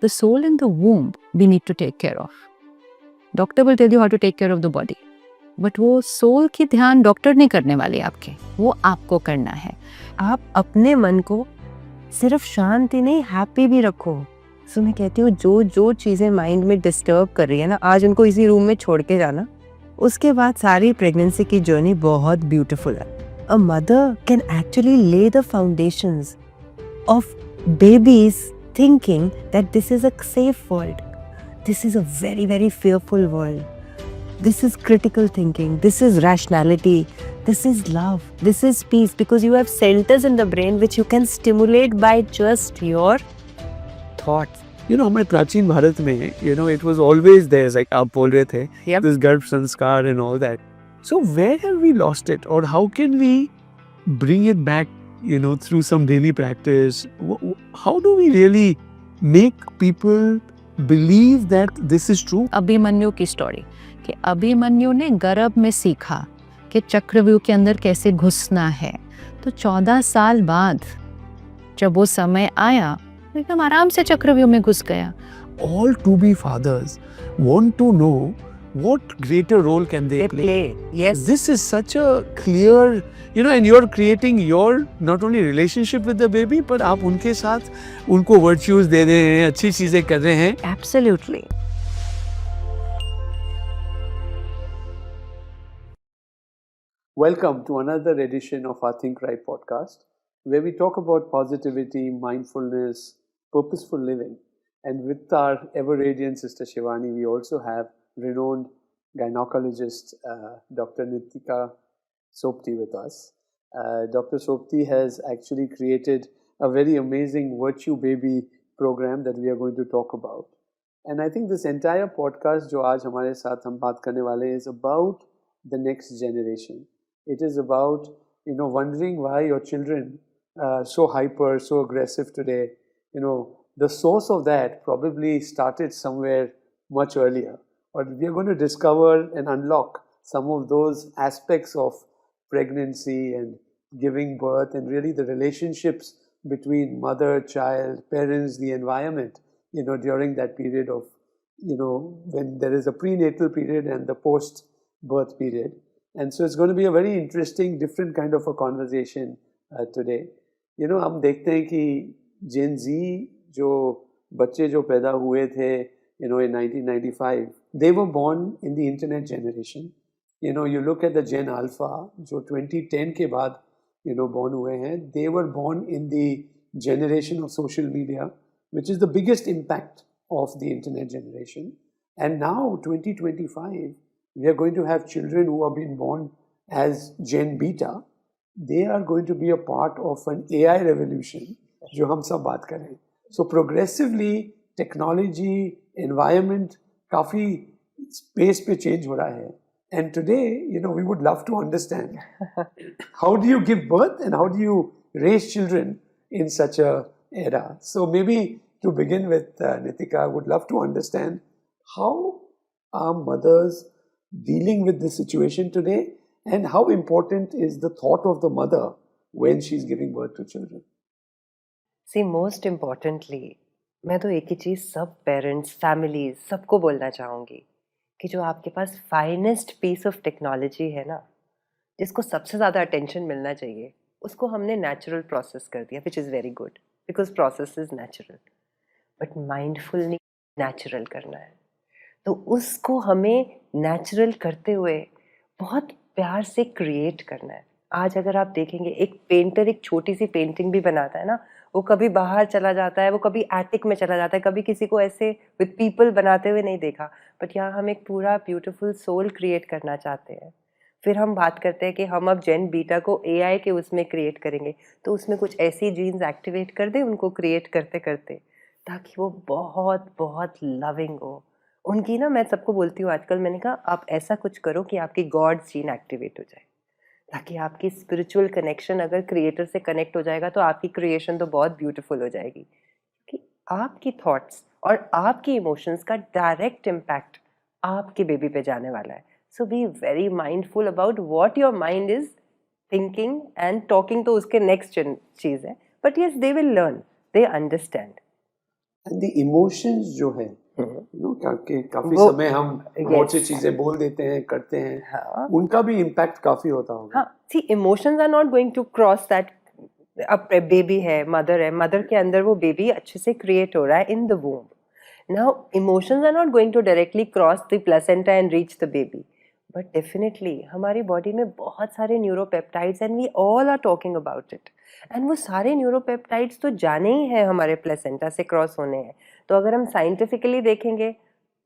the soul in the womb we need to take care of. Doctor will tell you how to take care of the body, but वो soul की ध्यान doctor नहीं करने वाले आपके, वो आपको करना है. आप अपने मन को सिर्फ शांति नहीं हैप्पी भी रखो. सो मैं कहती हूँ जो चीज़ें माइंड में डिस्टर्ब कर रही है ना, आज उनको इसी रूम में छोड़ के जाना. उसके बाद सारी प्रेगनेंसी की जर्नी बहुत ब्यूटीफुल है. A mother can actually lay the foundations of babies thinking that this is a safe world. This is a very, very fearful world. This is critical thinking. This is rationality. This is love. This is peace, because you have centers in the brain which you can stimulate by just your thoughts. You know, हमारे प्राचीन भारत में, you know, it was always there, like आप बोल रहे थे, this गर्भ संस्कार and all that. So where have we lost it, or how can we bring it back, you know, through some daily practice? How do we really make people believe that this is true? Abhimanyu की story कि अभिमन्यु ने गर्भ में सीखा कि चक्रव्यूह के अंदर कैसे घुसना है. तो 14 साल बाद जब वो समय आया, एकदम आराम से चक्रव्यूह में घुस गया. All to be fathers want to know what greater role can they play. Yes. This is such a clear, you know, and you're creating your not only relationship with the baby, but आप उनके साथ उनको virtues दे रहे हैं, अच्छी चीजें कर रहे हैं. Absolutely. Welcome to another edition of our Think Right podcast, where we talk about positivity, mindfulness, purposeful living. And with our ever-radiant sister Shivani, we also have renowned gynecologist Dr. Nitika Sopti with us. Dr. Sopti has actually created a very amazing Virtue Baby program that we are going to talk about. And I think this entire podcast जो आज हमारे साथ हम बात करने वाले is about the next generation. It is about, you know, wondering why your children are so hyper, so aggressive today. You know, the source of that probably started somewhere much earlier. But we are going to discover and unlock some of those aspects of pregnancy and giving birth, and really the relationships between mother, child, parents, the environment, you know, during that period of, you know, when there is a prenatal period and the post-birth period. And so it's going to be a very interesting, different kind of a conversation today. You know, हम देखते हैं कि Gen Z जो बच्चे जो पैदा हुए थे, you know, in 1995, they were born in the internet generation. You know, you look at the Gen Alpha, जो 2010 के बाद, you know, born हुए हैं, they were born in the generation of social media, which is the biggest impact of the internet generation. And now, 2025, we are going to have children who have been born as Gen Beta. They are going to be a part of an AI revolution, जो हम सब बात करें. So progressively, technology, environment, काफी space पे change हो रहा है. And today, you know, we would love to understand how do you give birth and how do you raise children in such a era. So maybe to begin with, Nitika, I would love to understand how are mothers dealing with this situation today, and how important is the thought of the mother when she's giving birth to children? See, most importantly, मैं तो एक ही चीज़ सब parents, families सबको बोलना चाहूँगी कि जो आपके पास फाइनेस्ट पीस ऑफ टेक्नोलॉजी है ना, जिसको सबसे ज़्यादा अटेंशन मिलना चाहिए, उसको हमने नेचुरल प्रोसेस कर दिया, which is very good because process is natural. But mindful नहीं, नेचुरल करना है. तो उसको हमें नेचुरल करते हुए बहुत प्यार से क्रिएट करना है. आज अगर आप देखेंगे, एक पेंटर एक छोटी सी पेंटिंग भी बनाता है ना, वो कभी बाहर चला जाता है, वो कभी एटिक में चला जाता है, कभी किसी को ऐसे विद पीपल बनाते हुए नहीं देखा. बट यहाँ हम एक पूरा ब्यूटीफुल सोल क्रिएट करना चाहते हैं. फिर हम बात करते हैं कि हम अब जेन बीटा को एआई के उसमें क्रिएट करेंगे, तो उसमें कुछ ऐसी जीन्स एक्टिवेट कर दें उनको क्रिएट करते करते, ताकि वो बहुत बहुत लविंग हो. उनकी ना, मैं सबको बोलती हूँ आजकल, मैंने कहा आप ऐसा कुछ करो कि आपकी गॉड जीन एक्टिवेट हो जाए, ताकि आपकी स्पिरिचुअल कनेक्शन अगर क्रिएटर से कनेक्ट हो जाएगा तो आपकी क्रिएशन तो बहुत ब्यूटीफुल हो जाएगी. कि आपकी थॉट्स और आपकी इमोशंस का डायरेक्ट इम्पैक्ट आपके बेबी पे जाने वाला है. So be very mindful about what your mind is thinking and talking. तो उसके नेक्स्ट चीज़ है, but yes they will learn, they understand. And the emotions जो है काफी वो- समय हम बहुत सी चीजें बोल देते हैं, करते हैं, हाँ उनका भी इम्पैक्ट काफी होता होगा. हाँ see emotions are not going to cross that. अब बेबी है, मदर के अंदर वो बेबी अच्छे से क्रिएट हो रहा है in the womb. Now emotions are not going to directly cross the placenta and reach the baby, but definitely हमारी बॉडी में बहुत सारे neuropeptides and we all are talking about it. And वो सारे न्यूरोपेप्टाइड्स तो जाने ही हैं हमारे प्लेसेंटा से क्रॉस होने हैं. तो अगर हम साइंटिफिकली देखेंगे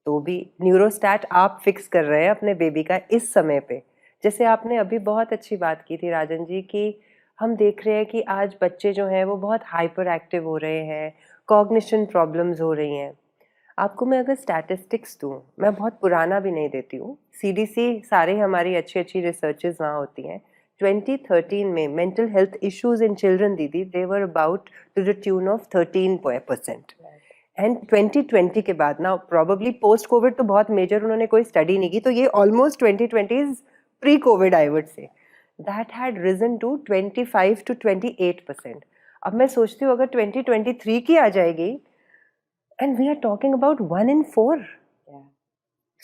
तो भी न्यूरोस्टैट आप फिक्स कर रहे हैं अपने बेबी का इस समय पे. जैसे आपने अभी बहुत अच्छी बात की थी राजन जी कि हम देख रहे हैं कि आज बच्चे जो हैं वो बहुत हाइपर एक्टिव हो रहे हैं, कॉग्निशन प्रॉब्लम्स हो रही हैं. आपको मैं अगर स्टैटिस्टिक्स दूं, मैं बहुत पुराना भी नहीं देती हूँ, सीडीसी सारे हमारी अच्छी अच्छी रिसर्चेस वहाँ होती हैं. 2013 में mental health issues in children दीदी they were about to the tune of 13%. And 2020 के बाद ना प्रॉबली पोस्ट कोविड तो बहुत मेजर उन्होंने कोई स्टडी नहीं की, तो ये almost 2020 is pre covid I would say, that had risen to 25 to 28%. अब मैं सोचती हूँ अगर 2023 की आ जाएगी and we are talking about 1 in 4.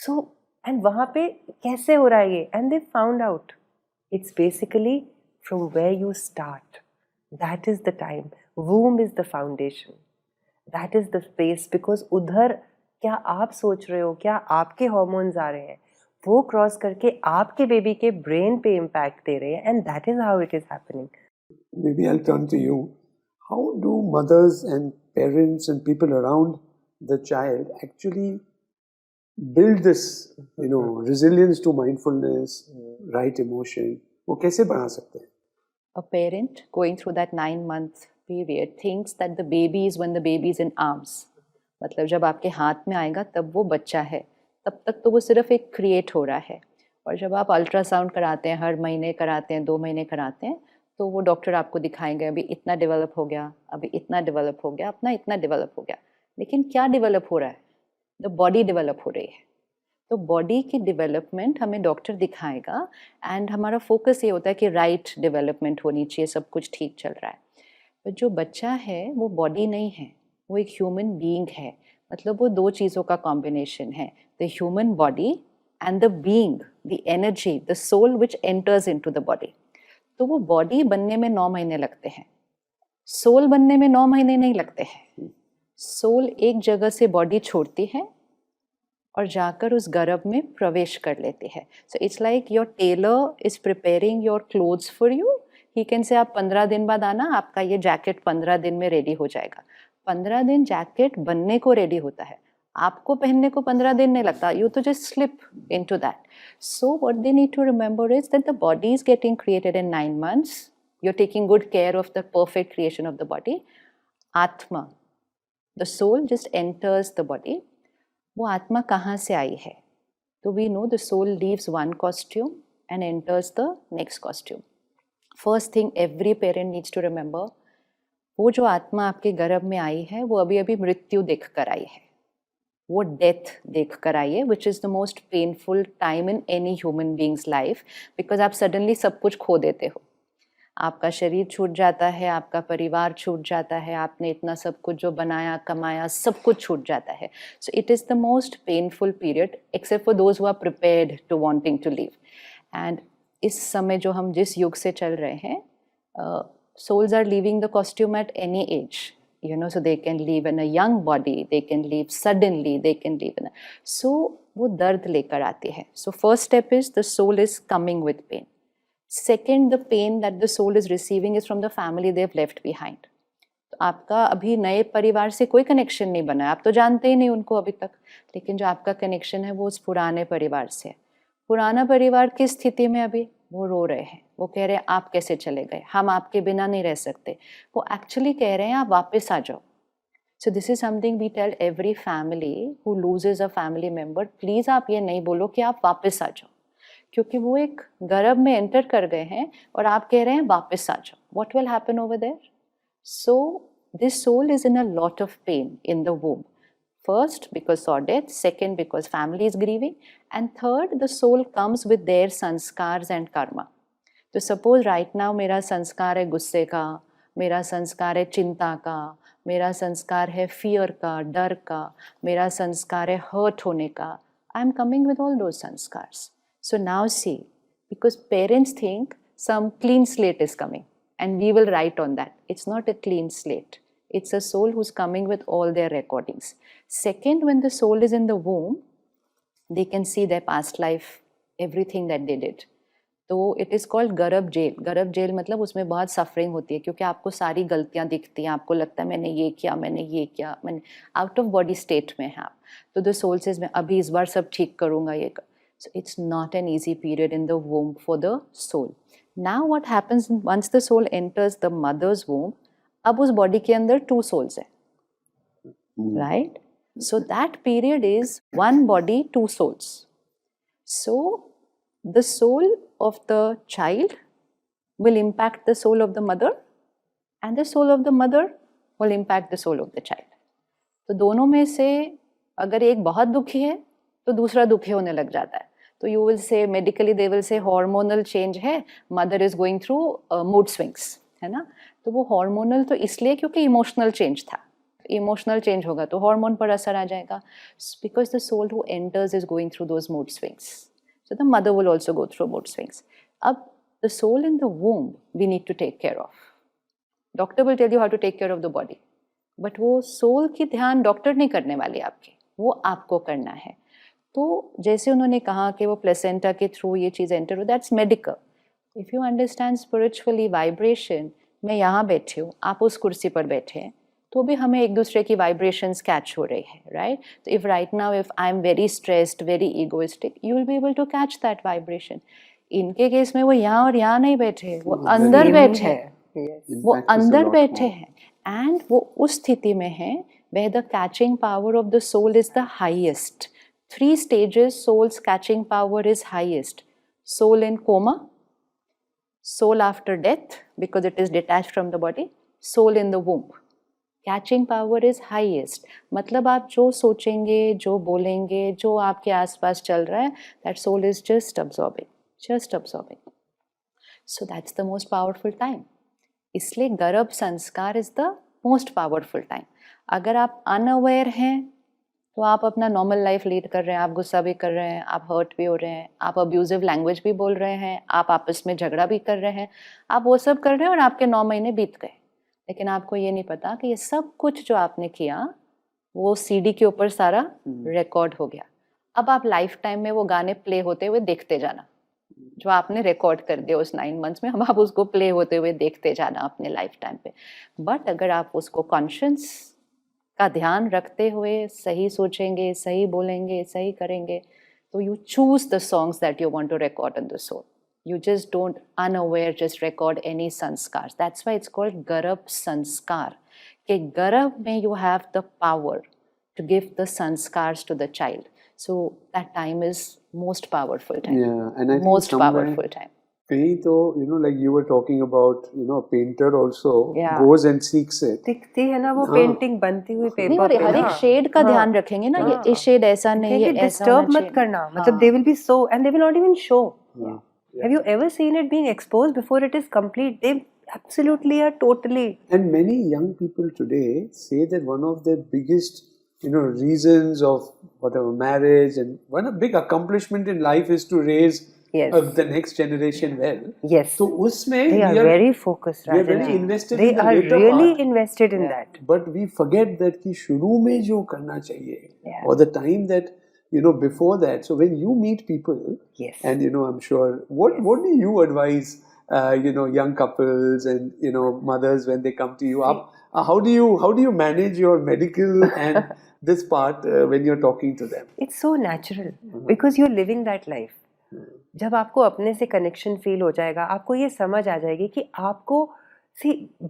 So and वहाँ पे कैसे हो रहा है ये, and they found out it's basically from where you start. That is the time. Womb is the foundation. That is the space, because उधर क्या आप सोच रहे हो, क्या आपके हॉर्मोन्स आ रहे हैं, वो क्रॉस करके आपके बेबी के ब्रेन पे इम्पैक्ट दे रहे हैं, and that is how it is happening. Maybe I'll turn to you. How do mothers and parents and people around the child actually build this, resilience to mindfulness, right emotion? वो कैसे बना सकते हैं? A parent going through that 9-month period thinks that the baby is when the baby is in arms. मतलब जब आपके हाथ में आएगा तब वो बच्चा है, तब तक तो वो सिर्फ एक क्रिएट हो रहा है. और जब आप अल्ट्रासाउंड कराते हैं, हर महीने कराते हैं, 2 महीने कराते हैं, तो वो डॉक्टर आपको दिखाएंगे अभी इतना डेवलप हो गया, अभी इतना डेवलप हो गया, अपना इतना डेवलप हो गया. लेकिन क्या डेवलप हो रहा है? द बॉडी डेवलप हो रही है. तो बॉडी की डेवलपमेंट हमें डॉक्टर दिखाएगा, एंड हमारा फोकस ये होता है कि राइट डेवलपमेंट होनी चाहिए, सब कुछ ठीक चल रहा है. तो जो बच्चा है वो बॉडी नहीं है, वो एक ह्यूमन बीइंग है. मतलब वो 2 चीज़ों का कॉम्बिनेशन है, the human body and the being, the energy, the soul which enters into the body. तो वो बॉडी बनने में 9 महीने लगते हैं, सोल बनने में 9 महीने नहीं लगते हैं. सोल एक जगह से बॉडी छोड़ती है और जाकर उस गर्भ में प्रवेश कर लेती है. So it's like your tailor is preparing your clothes for you. He can say आप 15 दिन बाद आना, आपका ये जैकेट 15 दिन में रेडी हो जाएगा. 15 दिन जैकेट बनने को रेडी होता है, आपको पहनने को 15 दिन नहीं लगता. यू तो just slip into that. So what they need to remember is that the body is getting created in 9 months. You are taking good care of the perfect creation of the body. आत्मा, the soul just enters the body. वो आत्मा कहाँ से आई है? तो we know the soul leaves one costume and enters the next costume. First thing every parent needs to remember, वो जो आत्मा आपके गर्भ में आई है वो अभी अभी मृत्यु देख कर आई है, वो डेथ देख कर आई है, which is the most painful time in any human beings life. Because आप सडनली सब कुछ खो देते हो, आपका शरीर छूट जाता है, आपका परिवार छूट जाता है, आपने इतना सब कुछ जो बनाया कमाया सब कुछ छूट जाता है. So it is the most painful period except for those who are prepared to wanting to live. And इस समय जो हम जिस युग से चल रहे हैं, souls are leaving the costume at any age, so they can leave in a young body, they can leave suddenly, they can leave in a... so वो दर्द लेकर आती है. So first step is the soul is coming with pain. Second, the pain that the soul is receiving is from the family they've left behind. तो आपका अभी नए परिवार से कोई कनेक्शन नहीं बना है, आप तो जानते ही नहीं उनको अभी तक, लेकिन जो आपका कनेक्शन है वो उस पुराने परिवार से है. पुराना परिवार की स्थिति में अभी वो रो रहे हैं, वो कह रहे हैं आप कैसे चले गए, हम आपके बिना नहीं रह सकते. वो एक्चुअली कह रहे हैं आप वापस आ जाओ. So this is something we tell every family who loses a family member, please आप ये नहीं बोलो कि आप वापस आ जाओ, क्योंकि वो एक गर्भ में एंटर कर गए हैं और आप कह रहे हैं वापस आ जाओ. What will happen over there? So this soul is in a lot of pain in the womb. First, because saw death. Second, because family is grieving. And third, the soul comes with their sanskars and karma. तो suppose right now मेरा संस्कार है गुस्से का, मेरा संस्कार है चिंता का, मेरा संस्कार है फियर का, डर का, मेरा संस्कार है हर्ट होने का. I am coming with all those संस्कार्स. So now see, because parents think some clean slate is coming and we will write on that. It's not a clean slate. It's a soul who's coming with all their recordings. Second, when the soul is in the womb, they can see their past life, everything that they did. तो it is called गर्भ jail. गर्भ jail मतलब उसमें बहुत suffering होती है क्योंकि आपको सारी गलतियां दिखती हैं, आपको लगता है मैंने ये किया, मैंने आउट ऑफ बॉडी स्टेट में है आप. तो द सोल सेज मैं अभी इस बार सब ठीक करूँगा ये. So it's not an easy period in the womb for the soul. Now what happens once the soul enters the mother's womb, अब उस body के अंदर 2 souls है, right? So that period is 1 body, 2 souls. So the soul of the child will impact the soul of the mother and the soul of the mother will impact the soul of the child. तो दोनों में से अगर एक बहुत दुखी है तो दूसरा दुखी होने लग जाता है. तो you will say medically they will say hormonal change है, mother is going through mood swings, है ना. तो वो हार्मोनल तो इसलिए क्योंकि इमोशनल चेंज था. इमोशनल चेंज होगा तो हार्मोन पर असर आ जाएगा, because the soul who enters is going through those mood swings. So the mother will also go through mood swings. अब the soul in the womb we need to take care of. Doctor will tell you how to take care of the body, but वो soul की ध्यान doctor नहीं करने वाली आपकी, वो आपको करना है. तो जैसे उन्होंने कहा कि वो प्लेसेंटा के थ्रू ये चीज़ एंटर हो, that's medical. If you understand spiritually vibration, मैं यहाँ बैठी हूँ, आप उस कुर्सी पर बैठे हैं, तो भी हमें एक दूसरे की वाइब्रेशंस कैच हो रही है, राइट. तो if right now if I am very stressed, very egoistic, you will be able to catch that vibration. इनके केस में वो यहाँ और यहाँ नहीं बैठे, वो अंदर बैठे हैं, वो अंदर बैठे हैं. एंड वो उस स्थिति में है where the catching power of the soul is the highest. 3 stages soul's catching power is highest. Soul in coma, soul after death because it is detached from the body, soul in the womb. Catching power is highest. मतलब आप जो सोचेंगे, जो बोलेंगे, जो आपके आसपास चल रहा है, that soul is just absorbing, just absorbing. So that's the most powerful time. इसलिए गर्भ संस्कार is the most powerful time. अगर आप अनअवेयर हैं तो आप अपना नॉर्मल लाइफ लीड कर रहे हैं, आप गुस्सा भी कर रहे हैं, आप हर्ट भी हो रहे हैं, आप अब्यूजिव लैंग्वेज भी बोल रहे हैं, आप आपस में झगड़ा भी कर रहे हैं, आप वो सब कर रहे हैं और आपके 9 महीने बीत गए. लेकिन आपको ये नहीं पता कि ये सब कुछ जो आपने किया वो सीडी के ऊपर सारा रिकॉर्ड हो गया. अब आप लाइफ टाइम में वो गाने प्ले होते हुए देखते जाना जो आपने रिकॉर्ड कर दिया उस 9 मंथ्स में. अब आप उसको प्ले होते हुए देखते जाना अपने लाइफ टाइम पे. बट अगर आप उसको कॉन्शियस का ध्यान रखते हुए सही सोचेंगे, सही बोलेंगे, सही करेंगे, तो you choose the songs that you want to record in the soul. You just don't unaware just record any sanskars. That's why it's called Garab Sanskar. कि गर्भ में you have the power to give the sanskars to the child. So that time is most powerful time. Yeah, and I think most powerful time. कहीं तो like you were talking about a painter also Yeah. goes and seeks it. दिखती है ना वो painting बनती हुई नहीं, paper और पे हर एक ना. शेड का ध्यान रखेंगे ना, ये शेड ऐसा नहीं, ये ऐसा डिस्टर्ब होना मत चाहिए. करना. मतलब they will be so and they will not even show. Yeah. Have you ever seen it being exposed before it is complete? They absolutely are totally. And many young people today say that one of their biggest reasons of whatever marriage and one a big accomplishment in life is to raise Yes. the next generation well. Yes. So usme They are very focused. we are Rajan very ji. invested They in the are later really part. invested in that. But we forget that कि शुरू में जो करना चाहिए Yeah. or the time that before that. So when you meet people, Yes. and I'm sure what do you advise young couples and mothers when they come to you up? How do you manage your medical and this part when you're talking to them? It's so natural because you're living that life. जब आपको अपने से connection feel हो जाएगा, आपको ये समझ आ जाएगी कि आपको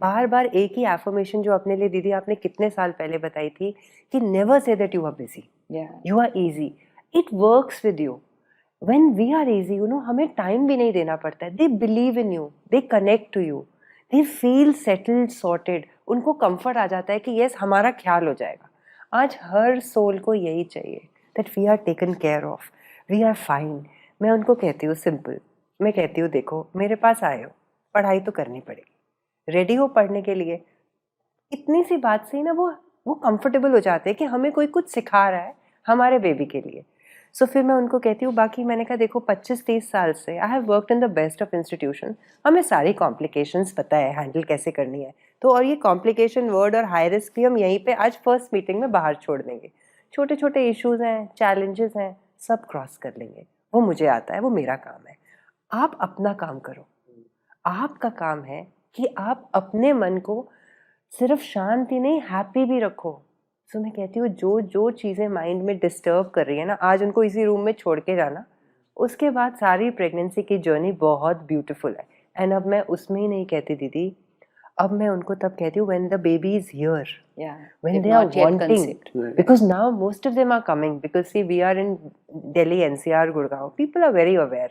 बार बार एक ही एफर्मेशन जो अपने लिए दीदी आपने कितने साल पहले बताई थी कि never say that you are busy, you are easy. It works with you. When we are easy, हमें टाइम भी नहीं देना पड़ता है. They believe in you, they connect to you, they feel settled, sorted. उनको कंफर्ट आ जाता है कि यस हमारा ख्याल हो जाएगा. आज हर सोल को यही चाहिए that we are taken care of, we are fine. मैं उनको कहती हूँ सिंपल, मैं कहती हूँ देखो मेरे पास आए हो, पढ़ाई तो करनी पड़ेगी, रेडी हो पढ़ने के लिए, इतनी सी बात से ही ना वो कंफर्टेबल हो जाते हैं कि हमें कोई कुछ सिखा रहा है हमारे बेबी के लिए. सो फिर मैं उनको कहती हूँ, बाकी मैंने कहा देखो 25-30 साल से I have worked in the best of institution, हमें सारी कॉम्प्लिकेशंस पता है हैंडल कैसे करनी है. तो और ये कॉम्प्लिकेशन वर्ड और हाई रिस्क भी हम यहीं पे आज फर्स्ट मीटिंग में बाहर छोड़ देंगे. छोटे छोटे इश्यूज हैं, चैलेंजेस हैं, सब क्रॉस कर लेंगे. वो मुझे आता है, वो मेरा काम है. आप अपना काम करो. आपका काम है कि आप अपने मन को सिर्फ शांति नहीं, हैप्पी भी रखो. सो मैं कहती हूँ जो जो चीज़ें माइंड में डिस्टर्ब कर रही है ना, आज उनको इसी रूम में छोड़ के जाना. उसके बाद सारी प्रेगनेंसी की जर्नी बहुत ब्यूटीफुल है. एंड अब मैं उसमें ही नहीं कहती दीदी, अब मैं उनको तब कहती हूँ when the baby is here, Yeah, when they've they are not yet wanting, conceived. Right. because now most of them are coming, because see we are in Delhi, NCR, Gurgaon, people are very aware.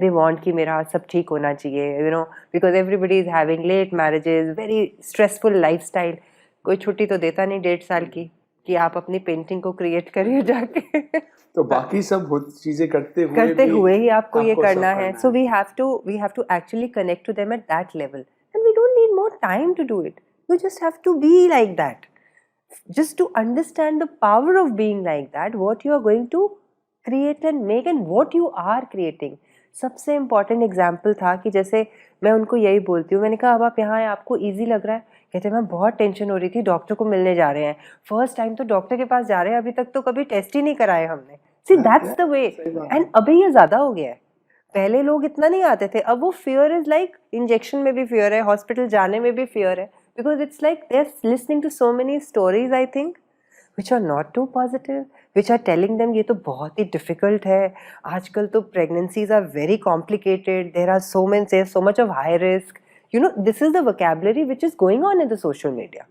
They want कि मेरा सब ठीक होना चाहिए, you know, because everybody is having late marriages, very stressful lifestyle. कोई छुट्टी तो देता नहीं 1.5 साल की कि आप अपनी पेंटिंग को क्रिएट करिए जाके. तो बाकी सब चीजें करते हुए ही आपको ये आपको सब करना है. So we have to actually connect to them at that level, and we don't need more time to do it. You just have to be like that, just to understand the power of being like that, what you are going to create and make and what you are creating. सबसे important example था कि जैसे मैं उनको यही बोलती हूँ, मैंने कहा अब आप यहाँ आए, आपको इजी लग रहा है? कहते मैम बहुत टेंशन हो रही थी, डॉक्टर को मिलने जा रहे हैं, फर्स्ट टाइम तो डॉक्टर के पास जा रहे हैं, अभी तक तो कभी टेस्ट ही नहीं कराए हमने. See that's the way. And अभी ये ज़्यादा हो गया है. पहले लोग इतना नहीं आते थे, अब वो फियर इज लाइक इंजेक्शन में भी फियर है, हॉस्पिटल जाने में भी फियर है, because it's like they are listening to so many stories I think which are not too positive, which are telling them ये तो बहुत ही difficult है, आजकल तो pregnancies are very complicated, there are so much of high risk. You know, this is the vocabulary which is going on in the social media.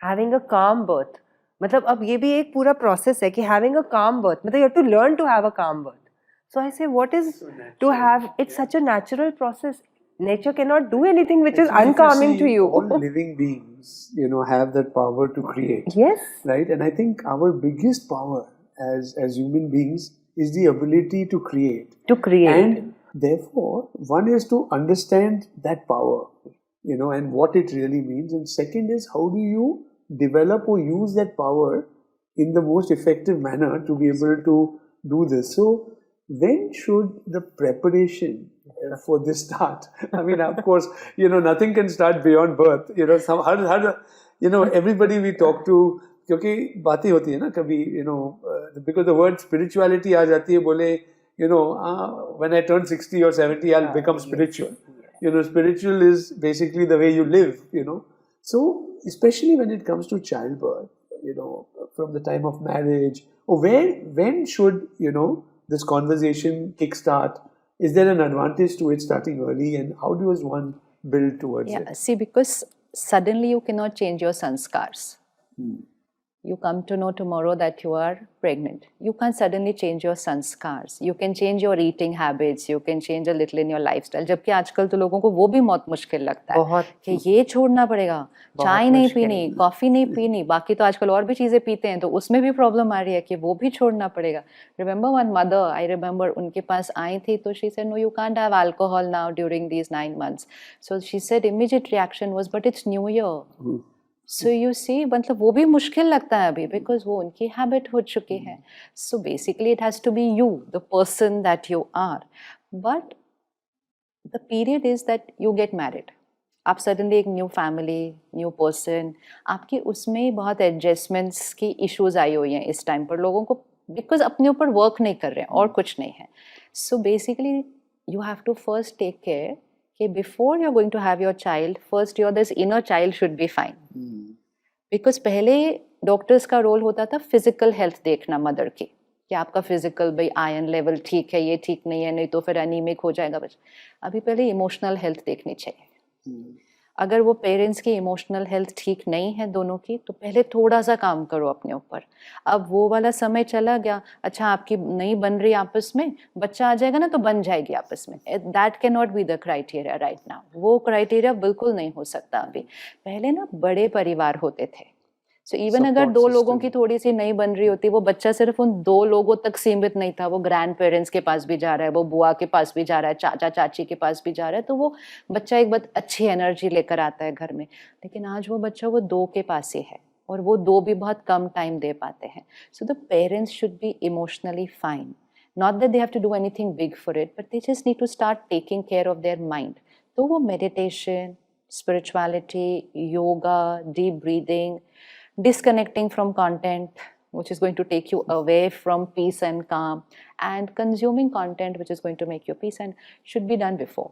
Having a calm birth, मतलब अब ये भी एक पूरा process है कि having a calm birth, मतलब you have to learn to have a calm birth. So I say, what is to have? It's such a natural process. Nature cannot do anything which is uncalming to you. All living beings, you know, have that power to create. Yes. Right? And I think our biggest power as human beings is the ability to create. To create. And therefore, one is to understand that power, you know, and what it really means. And second is, how do you develop or use that power in the most effective manner to be able to do this? So, when should the preparation for this start? I mean, of course, you know, nothing can start beyond birth. You know, you know, everybody we talk to, क्योंकि बातें होती है ना कभी, you know, because the word spirituality आ जाती है, बोले, you know, when I turn 60 or 70, I'll become spiritual. You know, spiritual is basically the way you live, you know. So, especially when it comes to childbirth, you know, from the time of marriage, or when should, you know, this conversation kickstart? Is there an advantage to it starting early, and how does one build towards it? Yeah, see, because suddenly you cannot change your sanskars. You come to know tomorrow that you are pregnant. You can't suddenly change your sanskars. You can change your eating habits. You can change a little in your lifestyle. जबकि आजकल तो लोगों को वो भी बहुत मुश्किल लगता है बहुत कि ये छोड़ना पड़ेगा, चाय नहीं पीनी, कॉफ़ी नहीं पीनी, बाकी तो आजकल और भी चीज़ें पीते हैं, तो उसमें भी प्रॉब्लम आ रही है कि वो भी छोड़ना पड़ेगा. Remember one mother, I remember उनके पास आई थी तो she said, no, you can't have alcohol now during these 9 months. So she said immediate reaction was, but it's New Year. So you see, मतलब वो भी मुश्किल लगता है अभी, because वो उनकी हैबिट हो चुकी है. So basically it has to be you, the person that you are. But the period is that you get married. आप suddenly एक न्यू फैमिली, न्यू पर्सन, आपकी उसमें ही बहुत एडजस्टमेंट्स की इश्यूज आई हुई हैं इस टाइम पर लोगों को, बिकॉज अपने ऊपर वर्क नहीं कर रहे हैं और कुछ नहीं है. So basically you have to first take care कि before you are going to have your child, first your this inner child should be fine. Because पहले डॉक्टर्स का रोल होता था फिजिकल हेल्थ देखना मदर की, कि आपका फिजिकल भाई आयरन लेवल ठीक है, ये ठीक नहीं है, नहीं तो फिर एनीमिक हो जाएगा बच्चा. अभी पहले इमोशनल हेल्थ देखनी चाहिए. अगर वो पेरेंट्स की इमोशनल हेल्थ ठीक नहीं है दोनों की, तो पहले थोड़ा सा काम करो अपने ऊपर. अब वो वाला समय चला गया, अच्छा आपकी नहीं बन रही आपस में, बच्चा आ जाएगा ना तो बन जाएगी आपस में. That can not be the criteria right now. वो क्राइटेरिया बिल्कुल नहीं हो सकता अभी. पहले ना बड़े परिवार होते थे, सो इवन अगर Support 2 लोगों system. की थोड़ी सी नहीं बन रही होती, वो बच्चा सिर्फ उन 2 लोगों तक सीमित नहीं था, वो ग्रैंड पेरेंट्स के पास भी जा रहा है, वो बुआ के पास भी जा रहा है, चाचा चाची के पास भी जा रहा है, तो वो बच्चा एक बहुत अच्छी एनर्जी लेकर आता है घर में। लेकिन आज वो बच्चा वो 2 के पास ही है, और वो 2 भी बहुत कम टाइम दे पाते हैं। So the parents should be emotionally fine, not that they have to do anything big for it, but they just need to start taking care of their mind. तो वो meditation, spirituality, yoga, deep breathing, disconnecting from content which is going to take you away from peace and calm, and consuming content which is going to make you peace, and should be done before.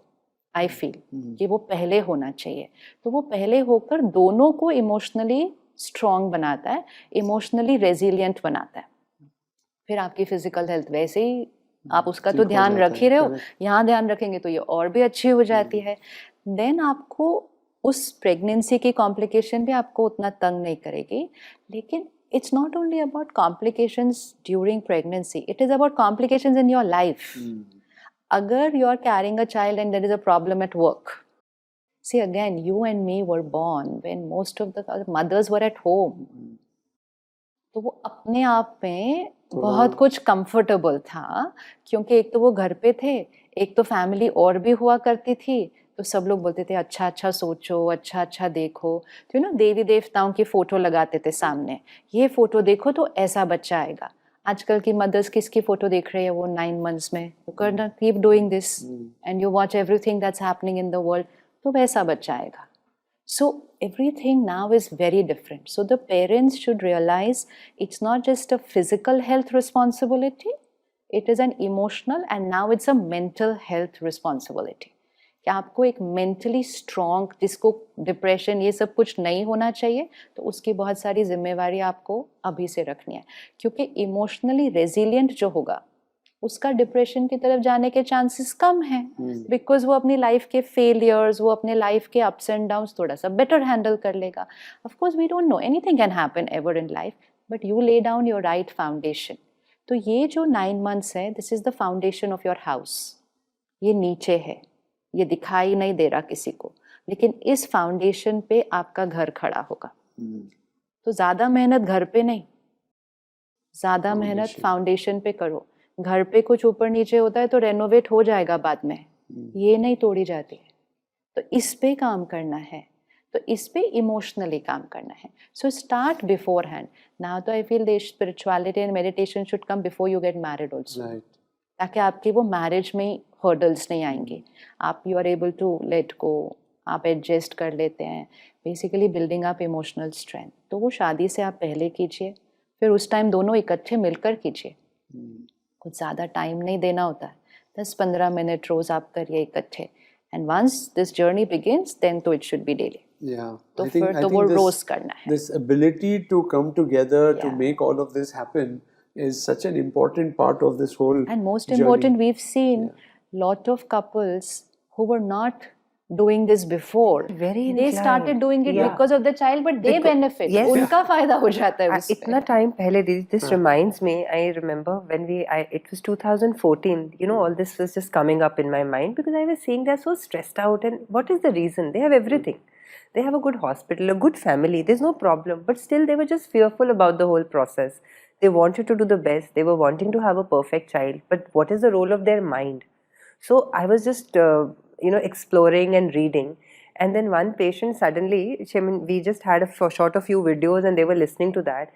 I feel कि वो पहले होना चाहिए। तो वो पहले होकर दोनों को इमोशनली स्ट्रॉन्ग बनाता है, इमोशनली रेजिलियंट बनाता है। फिर आपकी फिजिकल हेल्थ वैसे ही आप उसका तो ठीक हो ध्यान जाता रख ही है, रहे हो, correct. यहाँ ध्यान रखेंगे तो ये और भी अच्छी हो जाती है। देन आपको उस प्रेगनेंसी की कॉम्प्लिकेशन भी आपको उतना तंग नहीं करेगी। लेकिन it's not only about complications during pregnancy, it is about complications in your life. अगर you are carrying a child and there is a problem at work, see again, you and me were born when most of the mothers were at home. तो वो अपने आप में बहुत कुछ comfortable था, क्योंकि एक तो वो घर पे थे, एक तो फैमिली और भी हुआ करती थी, तो सब लोग बोलते थे अच्छा अच्छा सोचो, अच्छा अच्छा देखो। तो यू नो देवी देवताओं की फ़ोटो लगाते थे सामने, ये फ़ोटो देखो तो ऐसा बच्चा आएगा। आजकल की मदर्स किसकी फ़ोटो देख रही है वो 9 मंथ्स में, you can keep doing this and you watch everything that's happening in the world, तो वैसा बच्चा आएगा। So everything now is very different. So the parents should realize it's not just a physical health responsibility, it is an emotional and now it's a mental health responsibility. कि आपको एक mentally strong, जिसको depression ये सब कुछ नहीं होना चाहिए, तो उसकी बहुत सारी जिम्मेवारी आपको अभी से रखनी है। क्योंकि इमोशनली रेजिलियंट जो होगा उसका डिप्रेशन की तरफ जाने के चांसेस कम हैं, बिकॉज वो अपनी लाइफ के फेलियर्स, वो अपने लाइफ के अप्स एंड डाउन्स थोड़ा सा बेटर हैंडल कर लेगा। Of course we don't know, anything can happen ever in life, but you lay down your right foundation. तो ये जो 9 मंथ्स है, this is the foundation of your house. ये नीचे है, ये दिखाई नहीं दे रहा किसी को, लेकिन इस फाउंडेशन पे आपका घर खड़ा होगा। तो ज़्यादा मेहनत घर पे नहीं, ज़्यादा मेहनत फाउंडेशन पे करो। घर पे कुछ ऊपर नीचे होता है तो रेनोवेट हो जाएगा बाद में, ये नहीं तोड़ी जाती है। तो इस पे काम करना है, तो इस पे इमोशनली काम करना है। So start beforehand. Now तो I feel the spirituality and meditation should come before you get married also, ताकि आपकी वो मैरिज में हर्डल्स नहीं आएंगे। आप you are able to let go, आप एडजस्ट कर लेते हैं, basically building up emotional strength. तो वो शादी से आप पहले कीजिए, फिर उस टाइम दोनों इकट्ठे मिलकर कीजिए। कुछ ज़्यादा टाइम नहीं देना होता है, 10-15 मिनट रोज़ आप करिए इकट्ठे, and once this journey begins then तो इट शुड बी डेली। तो फिर तो वो रोज करना है। This ability to come together to Yeah. make all of this happen is such an important part of this whole And most journey. important, we've seen lot of couples who were not doing this before. Very they inclined. started doing it Yeah. because of the child, but they benefit. yes. उनका फायदा हो जाता है उससे। इतना time पहले दीदी, this reminds me, I remember when it was 2014, you know, all this was just coming up in my mind because I was seeing they're so stressed out, and what is the reason? They have everything. They have a good hospital, a good family, there's no problem, but still they were just fearful about the whole process. They wanted to do the best, they were wanting to have a perfect child, but what is the role of their mind? So I was just exploring and reading, and then one patient suddenly, we just had a shot of few videos and they were listening to that,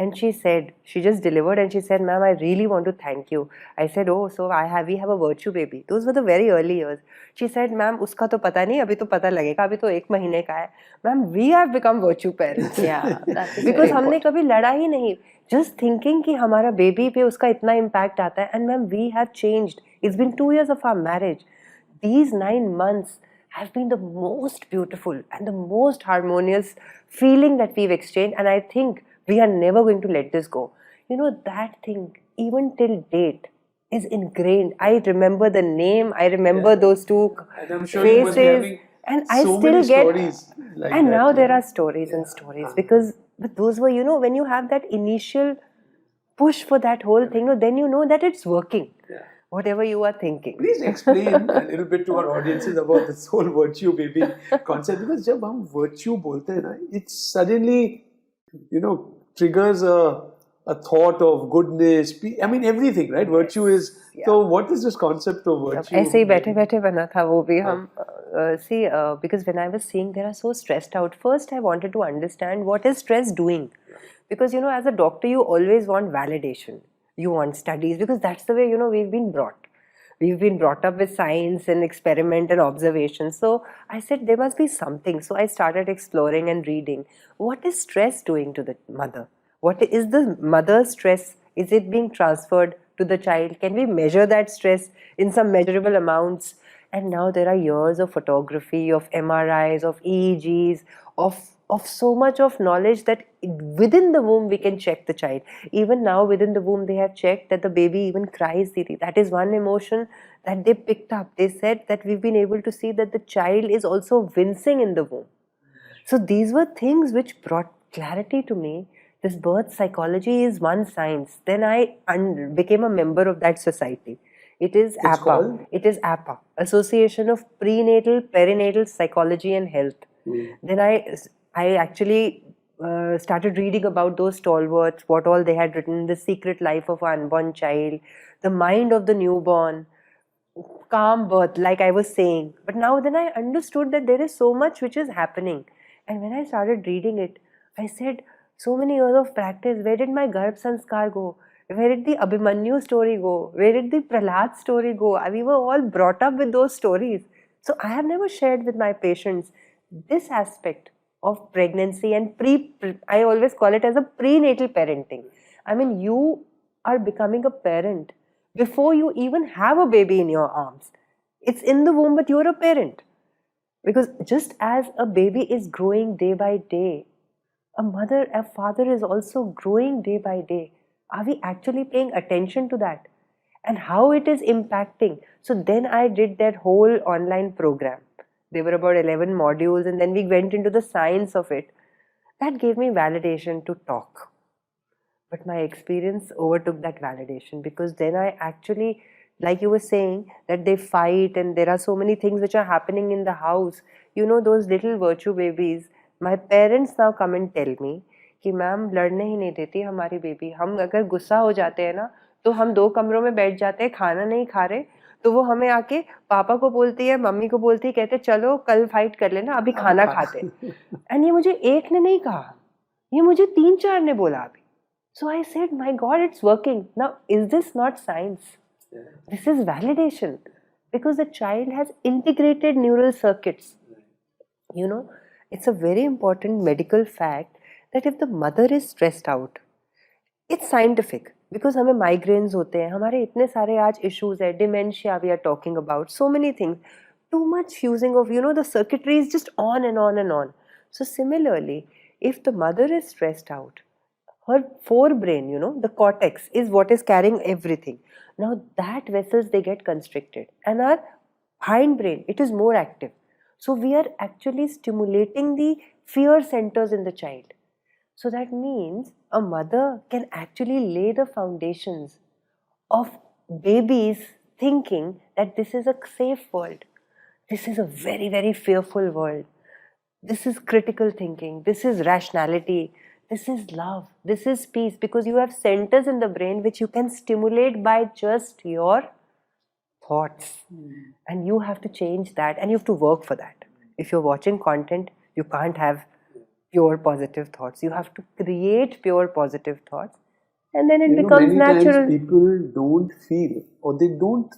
and she said, she just delivered and she said, ma'am, I really want to thank you. I said, oh, so we have a virtue baby. Those were the very early years. She said, ma'am, uska to pata nahi, abhi to pata lagega, abhi to 1 mahine ka hai. Ma'am, we have become virtue parents. Yeah, that is because very हमने important. कभी लड़ा ही नहीं, just thinking कि हमारा baby पे उसका इतना impact आता है, and ma'am, we have changed. It's been 2 years of our marriage. These 9 months have been the most beautiful and the most harmonious feeling that we've exchanged, and I think we are never going to let this go. You know, that thing, even till date, is ingrained. I remember the name, I remember those two And I'm sure you must be faces, having and I so still many get stories like and that, now there yeah. are stories and stories, because but those were, you know, when you have that initial push for that whole thing, no, then you know that it's working. Yeah. Whatever you are thinking. Please explain a little bit to our audiences about this whole virtue baby concept, because जब हम virtue बोलते हैं ना, it's suddenly triggers a thought of goodness. I mean, everything, right? Virtue is. Yeah. So, what is this concept of अब virtue? ऐसे ही बैठे बैठे बना था वो भी हाँ. हम see because when I was seeing they are so stressed out, first I wanted to understand what is stress doing, because as a doctor you always want validation, you want studies, because that's the way we've been brought up with science and experiment and observation. So I said there must be something, so I started exploring and reading what is stress doing to the mother. What is the mother's stress? Is it being transferred to the child? Can we measure that stress in some measurable amounts? And now there are years of photography, of MRIs, of EEGs, of so much of knowledge that within the womb we can check the child. Even now within the womb they have checked that the baby even cries, Didi. That is one emotion that they picked up. They said that we've been able to see that the child is also wincing in the womb. So these were things which brought clarity to me. This birth psychology is one science. Then I became a member of that society. It is It's APA. called? It is APA, Association of Prenatal Perinatal Psychology and Health. Then I actually started reading about those stalwarts, what all they had written, the secret life of an unborn child, the mind of the newborn, calm birth, like I was saying. But now then I understood that there is so much which is happening. And when I started reading it, I said, so many years of practice, where did my Garbh Sanskar go? Where did the Abhimanyu story go? Where did the Prahlad story go? We were all brought up with those stories. So I have never shared with my patients this aspect of pregnancy and I always call it as a prenatal parenting. I mean, you are becoming a parent before you even have a baby in your arms. It's in the womb, but you're a parent. Because just as a baby is growing day by day, a father is also growing day by day. Are we actually paying attention to that? And how it is impacting? So then I did that whole online program. There were about 11 modules, and then we went into the science of it. That gave me validation to talk. But my experience overtook that validation, because then I actually, like you were saying, that they fight and there are so many things which are happening in the house. Those little virtue babies, my parents now come and tell me कि ma'am लड़ने ही नहीं देती हमारी baby, हम अगर गुस्सा हो जाते हैं ना तो हम 2 कमरों में बैठ जाते हैं, खाना नहीं खा रहे तो वो हमें आके पापा को बोलती है, मम्मी को बोलती है, कहते चलो कल फाइट कर लेना, अभी खाना खाते. एंड ये मुझे एक ने नहीं कहा, ये मुझे 3-4 ने बोला अभी. So I said, my God, it's working. Now, is this not science? This is validation, because the child has integrated neural circuits. It's a very important medical fact that if the mother is stressed out, it's scientific, because हमें migraines होते हैं, हमारे इतने सारे आज issues है, dementia we are talking about, so many things, too much fusing of, the circuitry is just on and on and on. So similarly, if the mother is stressed out, her forebrain, the cortex is what is carrying everything. Now that vessels, they get constricted, and our hindbrain, it is more active. So we are actually stimulating the fear centers in the child. So that means a mother can actually lay the foundations of babies thinking that this is a safe world. This is a very, very fearful world. This is critical thinking. This is rationality. This is love. This is peace, because you have centers in the brain which you can stimulate by just your thoughts. And you have to change that, and you have to work for that. If you're watching content, you can't have pure positive thoughts. You have to create pure positive thoughts, and then it becomes many natural. Times people don't feel, or they don't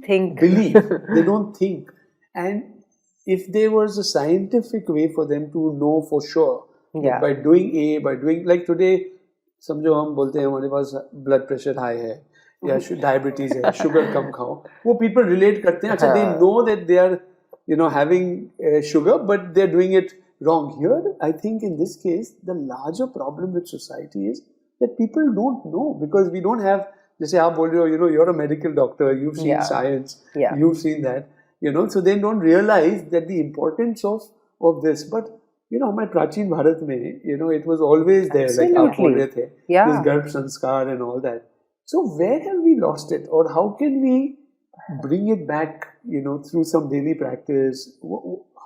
Think. believe, they don't think. And if there was a scientific way for them to know for sure, Yeah. by doing like today, समझो हम बोलते हैं हमारे पास blood pressure high है या diabetes है, sugar कम खाओ, वो people relate करते हैं. अच्छा, they know that they are having sugar, but they're doing it wrong. Here, I think in this case, the larger problem with society is that people don't know, because we don't have, जैसे आप बोल रहे हो, you're a medical doctor, you've seen Yeah. science, Yeah. you've seen that, so they don't realize that the importance of this. But हमारे प्राचीन भारत में, it was always there, like आप बोल रहे थे, Yeah. this Garbh Sanskar and all that. So where have we lost it, or how can we bring it back, through some daily practice?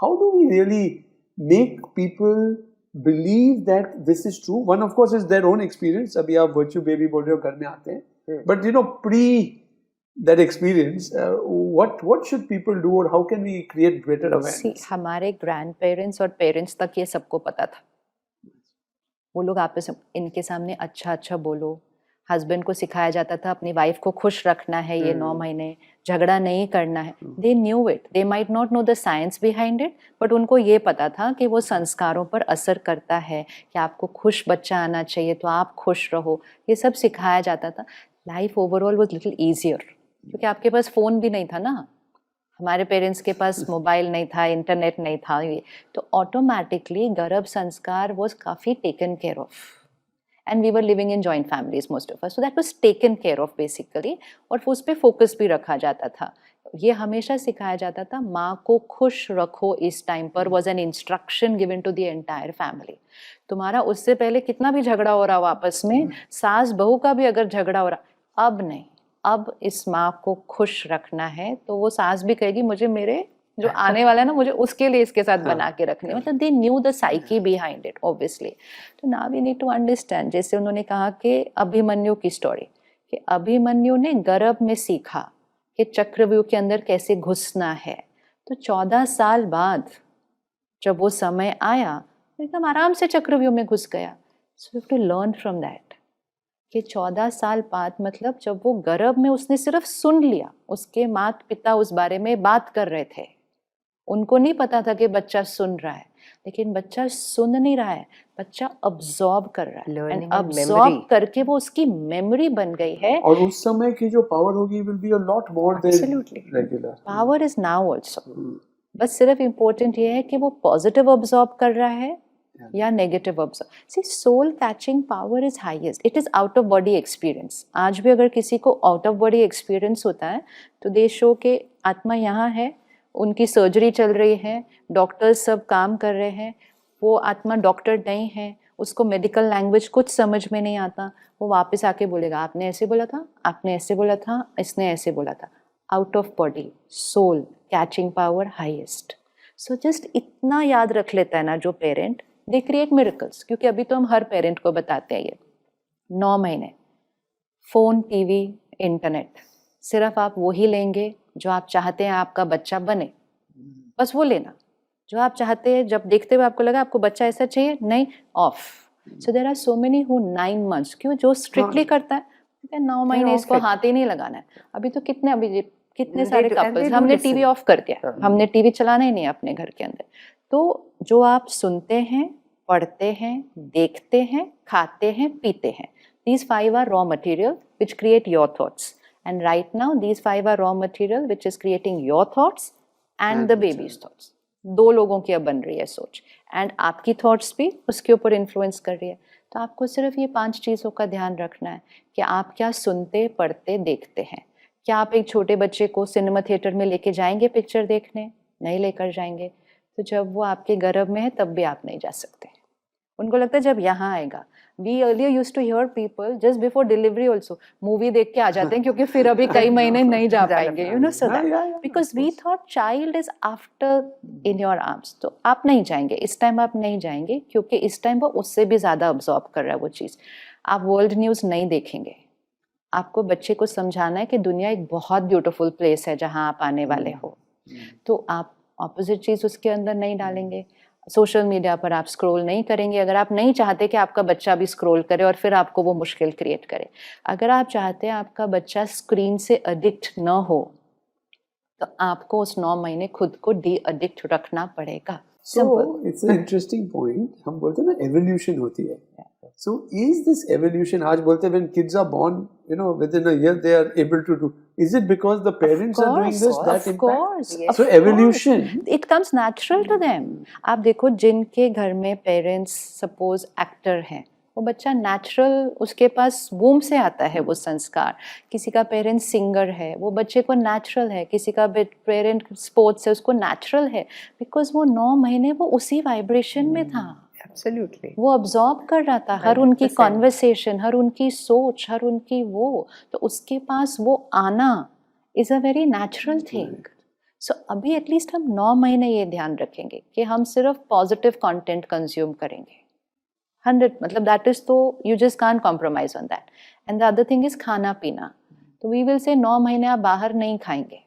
How do we really make people believe that this is true. One, of course, is their own experience. अभी आप virtue baby बोल रहे हो, घर में आते हैं. But you know, pre that experience, what should people do, or how can we create greater awareness? See, हमारे ग्रैंड पेरेंट्स और पेरेंट्स तक ये सबको पता था. वो लोग आपस में इनके सामने अच्छा अच्छा बोलो. हस्बैंड को सिखाया जाता था अपनी वाइफ को खुश रखना है ये 9 महीने, झगड़ा नहीं करना है. They knew it. They might not know the science behind it, but उनको ये पता था कि वो संस्कारों पर असर करता है, कि आपको खुश बच्चा आना चाहिए तो आप खुश रहो. ये सब सिखाया जाता था. Life overall was little easier, क्योंकि आपके पास फ़ोन भी नहीं था ना. हमारे पेरेंट्स के पास मोबाइल नहीं था, इंटरनेट नहीं था. ये तो ऑटोमेटिकली गर्भ संस्कार वॉज काफ़ी taken care of. And we were living in joint families most of us, so that was taken care of basically. और उस पर फोकस भी रखा जाता था. ये हमेशा सिखाया जाता था माँ को खुश रखो इस टाइम पर, was an instruction given to the entire family. तुम्हारा उससे पहले कितना भी झगड़ा हो रहा हो आपस में, सास बहू का भी अगर झगड़ा हो रहा, अब नहीं. अब इस माँ को खुश रखना है तो वो सास भी कहेगी मुझे मेरे जो आने वाला है ना, मुझे उसके लिए इसके साथ बना के रखने. मतलब they knew the psyche behind it obviously. तो now we need to understand. जैसे उन्होंने कहा कि अभिमन्यु की स्टोरी, कि अभिमन्यु ने गर्भ में सीखा कि चक्रव्यूह के अंदर कैसे घुसना है. तो 14 साल बाद जब वो समय आया, एकदम आराम से चक्रव्यूह में घुस गया. So you have to learn from that कि 14 साल बाद, मतलब जब वो गर्भ में, उसने सिर्फ सुन लिया. उसके माता पिता उस बारे में बात कर रहे थे. उनको नहीं पता था कि बच्चा सुन रहा है, लेकिन बच्चा सुन नहीं रहा है, बच्चा अब्सॉर्ब कर रहा है. एंड अब्सॉर्ब करके वो उसकी मेमोरी बन गई है. और उस समय की जो पावर होगी will be a lot more than regular. Power is now also. बस सिर्फ इम्पोर्टेंट ये है कि वो पॉजिटिव अब्सॉर्ब कर रहा है या negative observe. See, soul catching power is highest. It is out of body experience. आज भी अगर किसी को आउट ऑफ बॉडी एक्सपीरियंस होता है तो दे शो के आत्मा यहाँ है, उनकी सर्जरी चल रही है, डॉक्टर्स सब काम कर रहे हैं, वो आत्मा डॉक्टर नहीं है, उसको मेडिकल लैंग्वेज कुछ समझ में नहीं आता. वो वापस आके बोलेगा आपने ऐसे बोला था, आपने ऐसे बोला था, इसने ऐसे बोला था. Out of body, soul catching power highest. So just इतना याद रख लेता है ना जो पेरेंट, दे क्रिएट मिरेकल्स. क्योंकि अभी तो हम हर पेरेंट को बताते हैं ये 9 महीने फ़ोन, टीवी, इंटरनेट, सिर्फ आप वो ही लेंगे जो आप चाहते हैं आपका बच्चा बने. बस वो लेना जो आप चाहते हैं. जब देखते हुए आपको लगा आपको बच्चा ऐसा चाहिए, नहीं, of. So there are so many who 9 months, क्यों, जो स्ट्रिक्टली करता है 9 महीने इसको हाथ ही नहीं लगाना है. अभी तो कितने सारे कपल्स, हमने टीवी ऑफ कर दिया, हमने टीवी चलाना ही नहीं अपने घर के अंदर. तो जो आप सुनते हैं, पढ़ते हैं, देखते हैं, खाते हैं, पीते हैं, these 5 are raw material which create your thoughts. And right now these 5 are raw material which is creating your thoughts and the baby's thoughts. 2 लोगों की अब बन रही है सोच, एंड आपकी थॉट्स भी उसके ऊपर इन्फ्लुएंस कर रही है. तो आपको सिर्फ ये 5 चीज़ों का ध्यान रखना है कि आप क्या सुनते, पढ़ते, देखते हैं. क्या आप एक छोटे बच्चे को सिनेमा थिएटर में लेके जाएंगे पिक्चर देखने? नहीं लेकर जाएंगे. तो जब वो आपके गर्भ में है तब भी आप नहीं जा सकते. उनको लगता है जब यहाँ आएगा. We earlier used to hear people just before delivery also movie देख के आ जाते हैं, क्योंकि फिर अभी कई महीने नहीं जा पाएंगे, you know, so that because we thought child is after in your arms. तो आप नहीं जाएंगे इस टाइम, आप नहीं जाएंगे, क्योंकि इस टाइम वो उससे भी ज़्यादा अब्जॉर्ब कर रहा है वो चीज़. आप वर्ल्ड न्यूज़ नहीं देखेंगे. आपको बच्चे को समझाना है कि दुनिया एक बहुत ब्यूटीफुल प्लेस है जहाँ आप आने वाले हो. तो आप ऑपोजिट चीज़ उसके अंदर नहीं डालेंगे. सोशल मीडिया पर आप स्क्रॉल नहीं करेंगे अगर आप नहीं चाहते कि आपका बच्चा भी स्क्रॉल करे और फिर आपको वो मुश्किल क्रिएट करे. अगर आप चाहते हैं आपका बच्चा स्क्रीन से एडिक्ट न हो तो आपको उस 9 महीने खुद को डी एडिक्ट रखना पड़ेगा. So it's an interesting point. हम बोलते हैं ना evolution होती है. So is this evolution, आज बोलते हैं when kids are born, you know, within a year they are able to do. Is it because the parents are doing this that impact? Of course. Yes, so evolution. It comes natural to them. आप देखो जिनके घर में parents suppose actor हैं, वो बच्चा natural उसके पास वूम से आता है वो संस्कार. किसी का पेरेंट सिंगर है, वो बच्चे को नेचुरल है. किसी का पेरेंट स्पोर्ट्स है, उसको नेचुरल है, बिकॉज वो 9 महीने वो उसी वाइब्रेशन में था. Absolutely. वो अब्जॉर्ब कर रहा था हर उनकी कॉन्वर्सेशन, हर उनकी सोच, हर उनकी वो. तो उसके पास वो आना is a very natural thing. So अभी एटलीस्ट हम 9 महीने ये ध्यान रखेंगे कि हम सिर्फ पॉजिटिव कंटेंट कंज्यूम करेंगे. 100, मतलब that is, तो you just can't compromise on that. And the other thing is खाना पीना. तो we will say 9 महीने आप बाहर नहीं खाएंगे,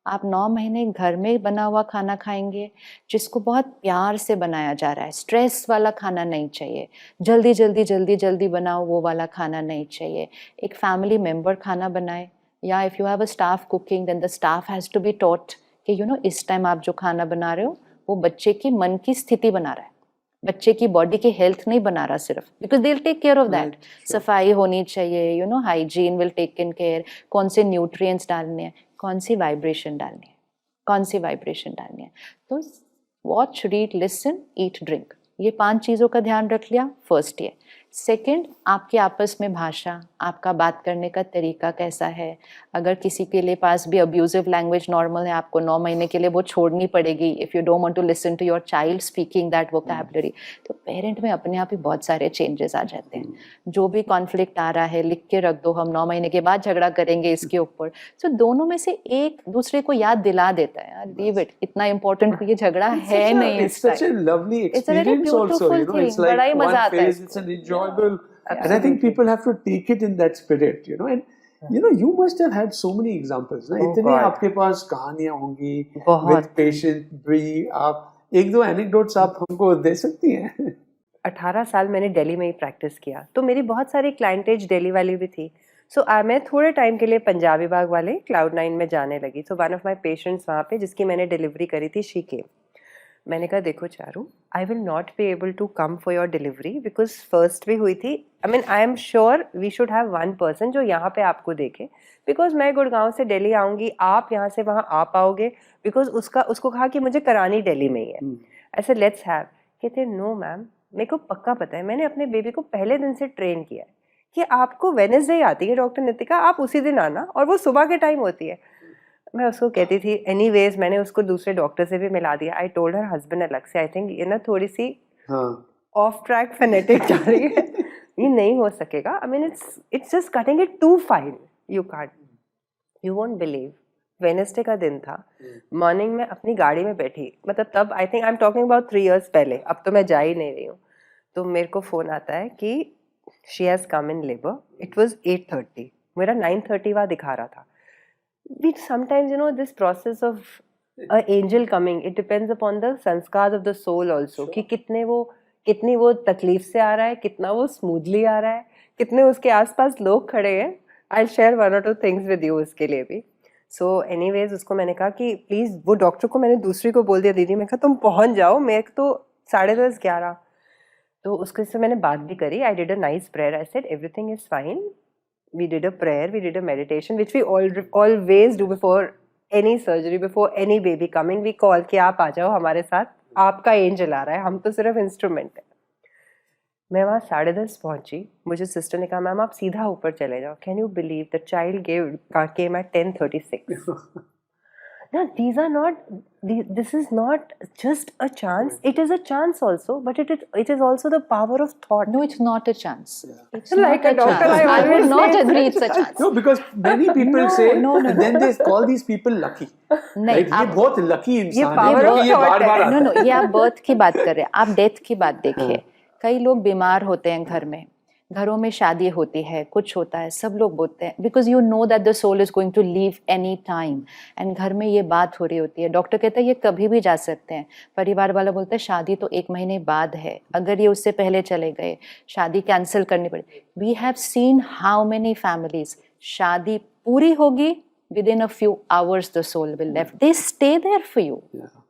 आप 9 महीने घर में बना हुआ खाना खाएंगे, जिसको बहुत प्यार से बनाया जा रहा है. स्ट्रेस वाला खाना नहीं चाहिए, जल्दी बना वो वाला खाना नहीं चाहिए. एक फैमिली मेम्बर खाना बनाए, या if you have a staff cooking, then the staff has to be taught कि इस टाइम आप जो खाना बना रहे हो वो बच्चे की मन की स्थिति बना रहा है, बच्चे की बॉडी की हेल्थ नहीं बना रहा सिर्फ, because they will take care of that. सफाई होनी चाहिए, hygiene will take in care. कौन से न्यूट्रिएंट्स डालने हैं, कौन सी वाइब्रेशन डालनी है. तो वॉच, रीड, लिसन, ईट, ड्रिंक, ये 5 चीज़ों का ध्यान रख लिया. फर्स्ट ये. सेकंड, आपके आपस में भाषा, आपका बात करने का तरीका कैसा है. अगर किसी के लिए पास भी अब्यूजिव लैंग्वेज नॉर्मल है, आपको 9 महीने के लिए वो छोड़नी पड़ेगी if you don't want to listen to your child speaking that vocabulary. तो पेरेंट में अपने आप ही बहुत सारे चेंजेस आ जाते हैं. जो भी कॉन्फ्लिक्ट आ रहा है लिख के रख दो, हम 9 महीने के बाद झगड़ा करेंगे इसके ऊपर. सो दोनों में से एक दूसरे को याद दिला देता है, यार लीव इट, इतना इंपॉर्टेंट ये झगड़ा है नहीं. It's such a lovely experience also, it's like बड़ा ही one मजा आता है. phase, it's an enjoyable, and I think people have to take it in that spirit, and you must have had so many examples, ना? इतने आपके पास कहानियां होंगी with patient Brie. आप एक दो anecdotes आप हमको दे सकती हैं? 18 साल मैंने दिल्ली में ही प्रैक्टिस किया, तो मेरी बहुत सारी क्लाइंटेज दिल्ली वाली भी थी. सो मैं थोड़े टाइम के लिए पंजाबी बाग वाले Cloud9 में जाने लगी. So one of my patients वहाँ पे, जिसकी मैंने डिलीवरी करी थी, शी केम. मैंने कहा देखो Charu, I will not be able to come for your delivery because first भी हुई थी. I am sure we should have one person जो यहाँ पे आपको देखे, बिकॉज मैं गुड़गांव से दिल्ली आऊँगी, आप यहाँ से वहाँ आ पाओगे, बिकॉज उसको कहा कि मुझे करानी दिल्ली में ही है. ऐसे लेट्स हैव. कहते नो मैम, मेरे को पक्का पता है, मैंने अपने बेबी को पहले दिन से ट्रेन किया है कि आपको वेडनेसडे आती है डॉक्टर नितिका, आप उसी दिन आना, और वो सुबह के टाइम होती है. मैं उसको कहती थी. एनीवेज मैंने उसको दूसरे डॉक्टर से भी मिला दिया. आई टोल्ड हर हस्बैंड अलग से. आई थिंक ये ना थोड़ी सी ऑफ ट्रैक फेनेटिक जा रही है, ये नहीं हो सकेगा. It's just cutting it too fine. You can't, you won't believe. Wednesday का दिन था, मॉर्निंग में अपनी गाड़ी में बैठी, मतलब तब I think I am talking about 3 years पहले, अब तो मैं जा ही नहीं रही हूँ. तो मेरे को फ़ोन आता है कि she has come in labour. It was 8:30, मेरा 9:30 वहाँ दिखा रहा था. We sometimes, this process of an angel coming, it depends upon the sanskars of the soul also. कि कितनी वो तकलीफ से आ रहा है, कितना वो स्मूथली आ रहा है, कितने उसके आसपास लोग खड़े हैं. I'll share 1 or 2 things with you उसके लिए भी. So anyways, उसको मैंने कहा कि प्लीज़, वो डॉक्टर को मैंने दूसरी को बोल दिया, दीदी मैं कहा तुम पहुँच जाओ, मेरे तो 10:30 11. तो उसके से मैंने बात भी करी. I did a nice prayer. I said everything is fine. We did a prayer, we did a meditation, which we always do before any surgery, before any baby coming. We call कि आप आ जाओ हमारे साथ, आपका angel आ रहा है, हम तो सिर्फ इंस्ट्रूमेंट है. मैं वहाँ 10:30 पहुँची. मुझे सिस्टर ने कहा मैम आप सीधा ऊपर चले जाओ. Can you believe the child came at 10:36. Now these are not, this is not just a chance, it is a chance also, but it is also the power of thought. No, it's not a chance. It's Like not a doctor, chance. I would not say agree it's a chance. No, because many people say, no. and then they call these people lucky. नहीं, Like, ये बहुत lucky इंसान power है, of ये thought बार-बार है. आता है. no, ये आप बर्थ की बात कर रहे हैं, आप डेथ की बात देखिए. कई लोग बीमार होते हैं घर में, घरों में शादी होती है, कुछ होता है, सब लोग बोलते हैं because you know that the soul is going to leave any time. And घर में ये बात हो रही होती है, डॉक्टर कहता है ये कभी भी जा सकते हैं. परिवार वाला बोलता है शादी तो 1 महीने बाद है, अगर ये उससे पहले चले गए शादी कैंसिल करनी पड़ी. We have seen how many families, शादी पूरी होगी, within a few hours the soul will left. They stay there for you.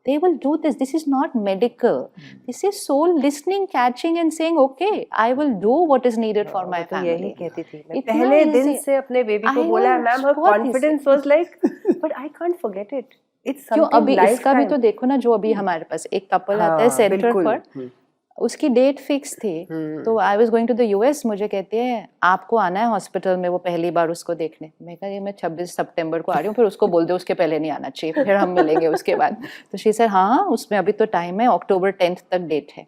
They will do this. This is not medical. This is soul listening, catching and saying, okay, I will do what is needed for my family. यही कहती थी मैं पहले दिन से अपने baby को बोला. Ma'am her confidence was like, but I can't forget it. It's something अभी lifetime. इसका भी तो देखो ना, जो अभी हमारे पास एक कपल आता है सेंटर पर, उसकी डेट फिक्स थी. तो I was going to the US. मुझे कहते हैं आपको आना है हॉस्पिटल में वो पहली बार उसको देखने. मैं कहा ये मैं 26 सितंबर को आ रही हूँ, फिर उसको बोल दो उसके पहले नहीं आना चाहिए, फिर हम मिलेंगे उसके बाद. तो शी सेड हाँ उसमें अभी तो टाइम है, October 10th तक डेट है.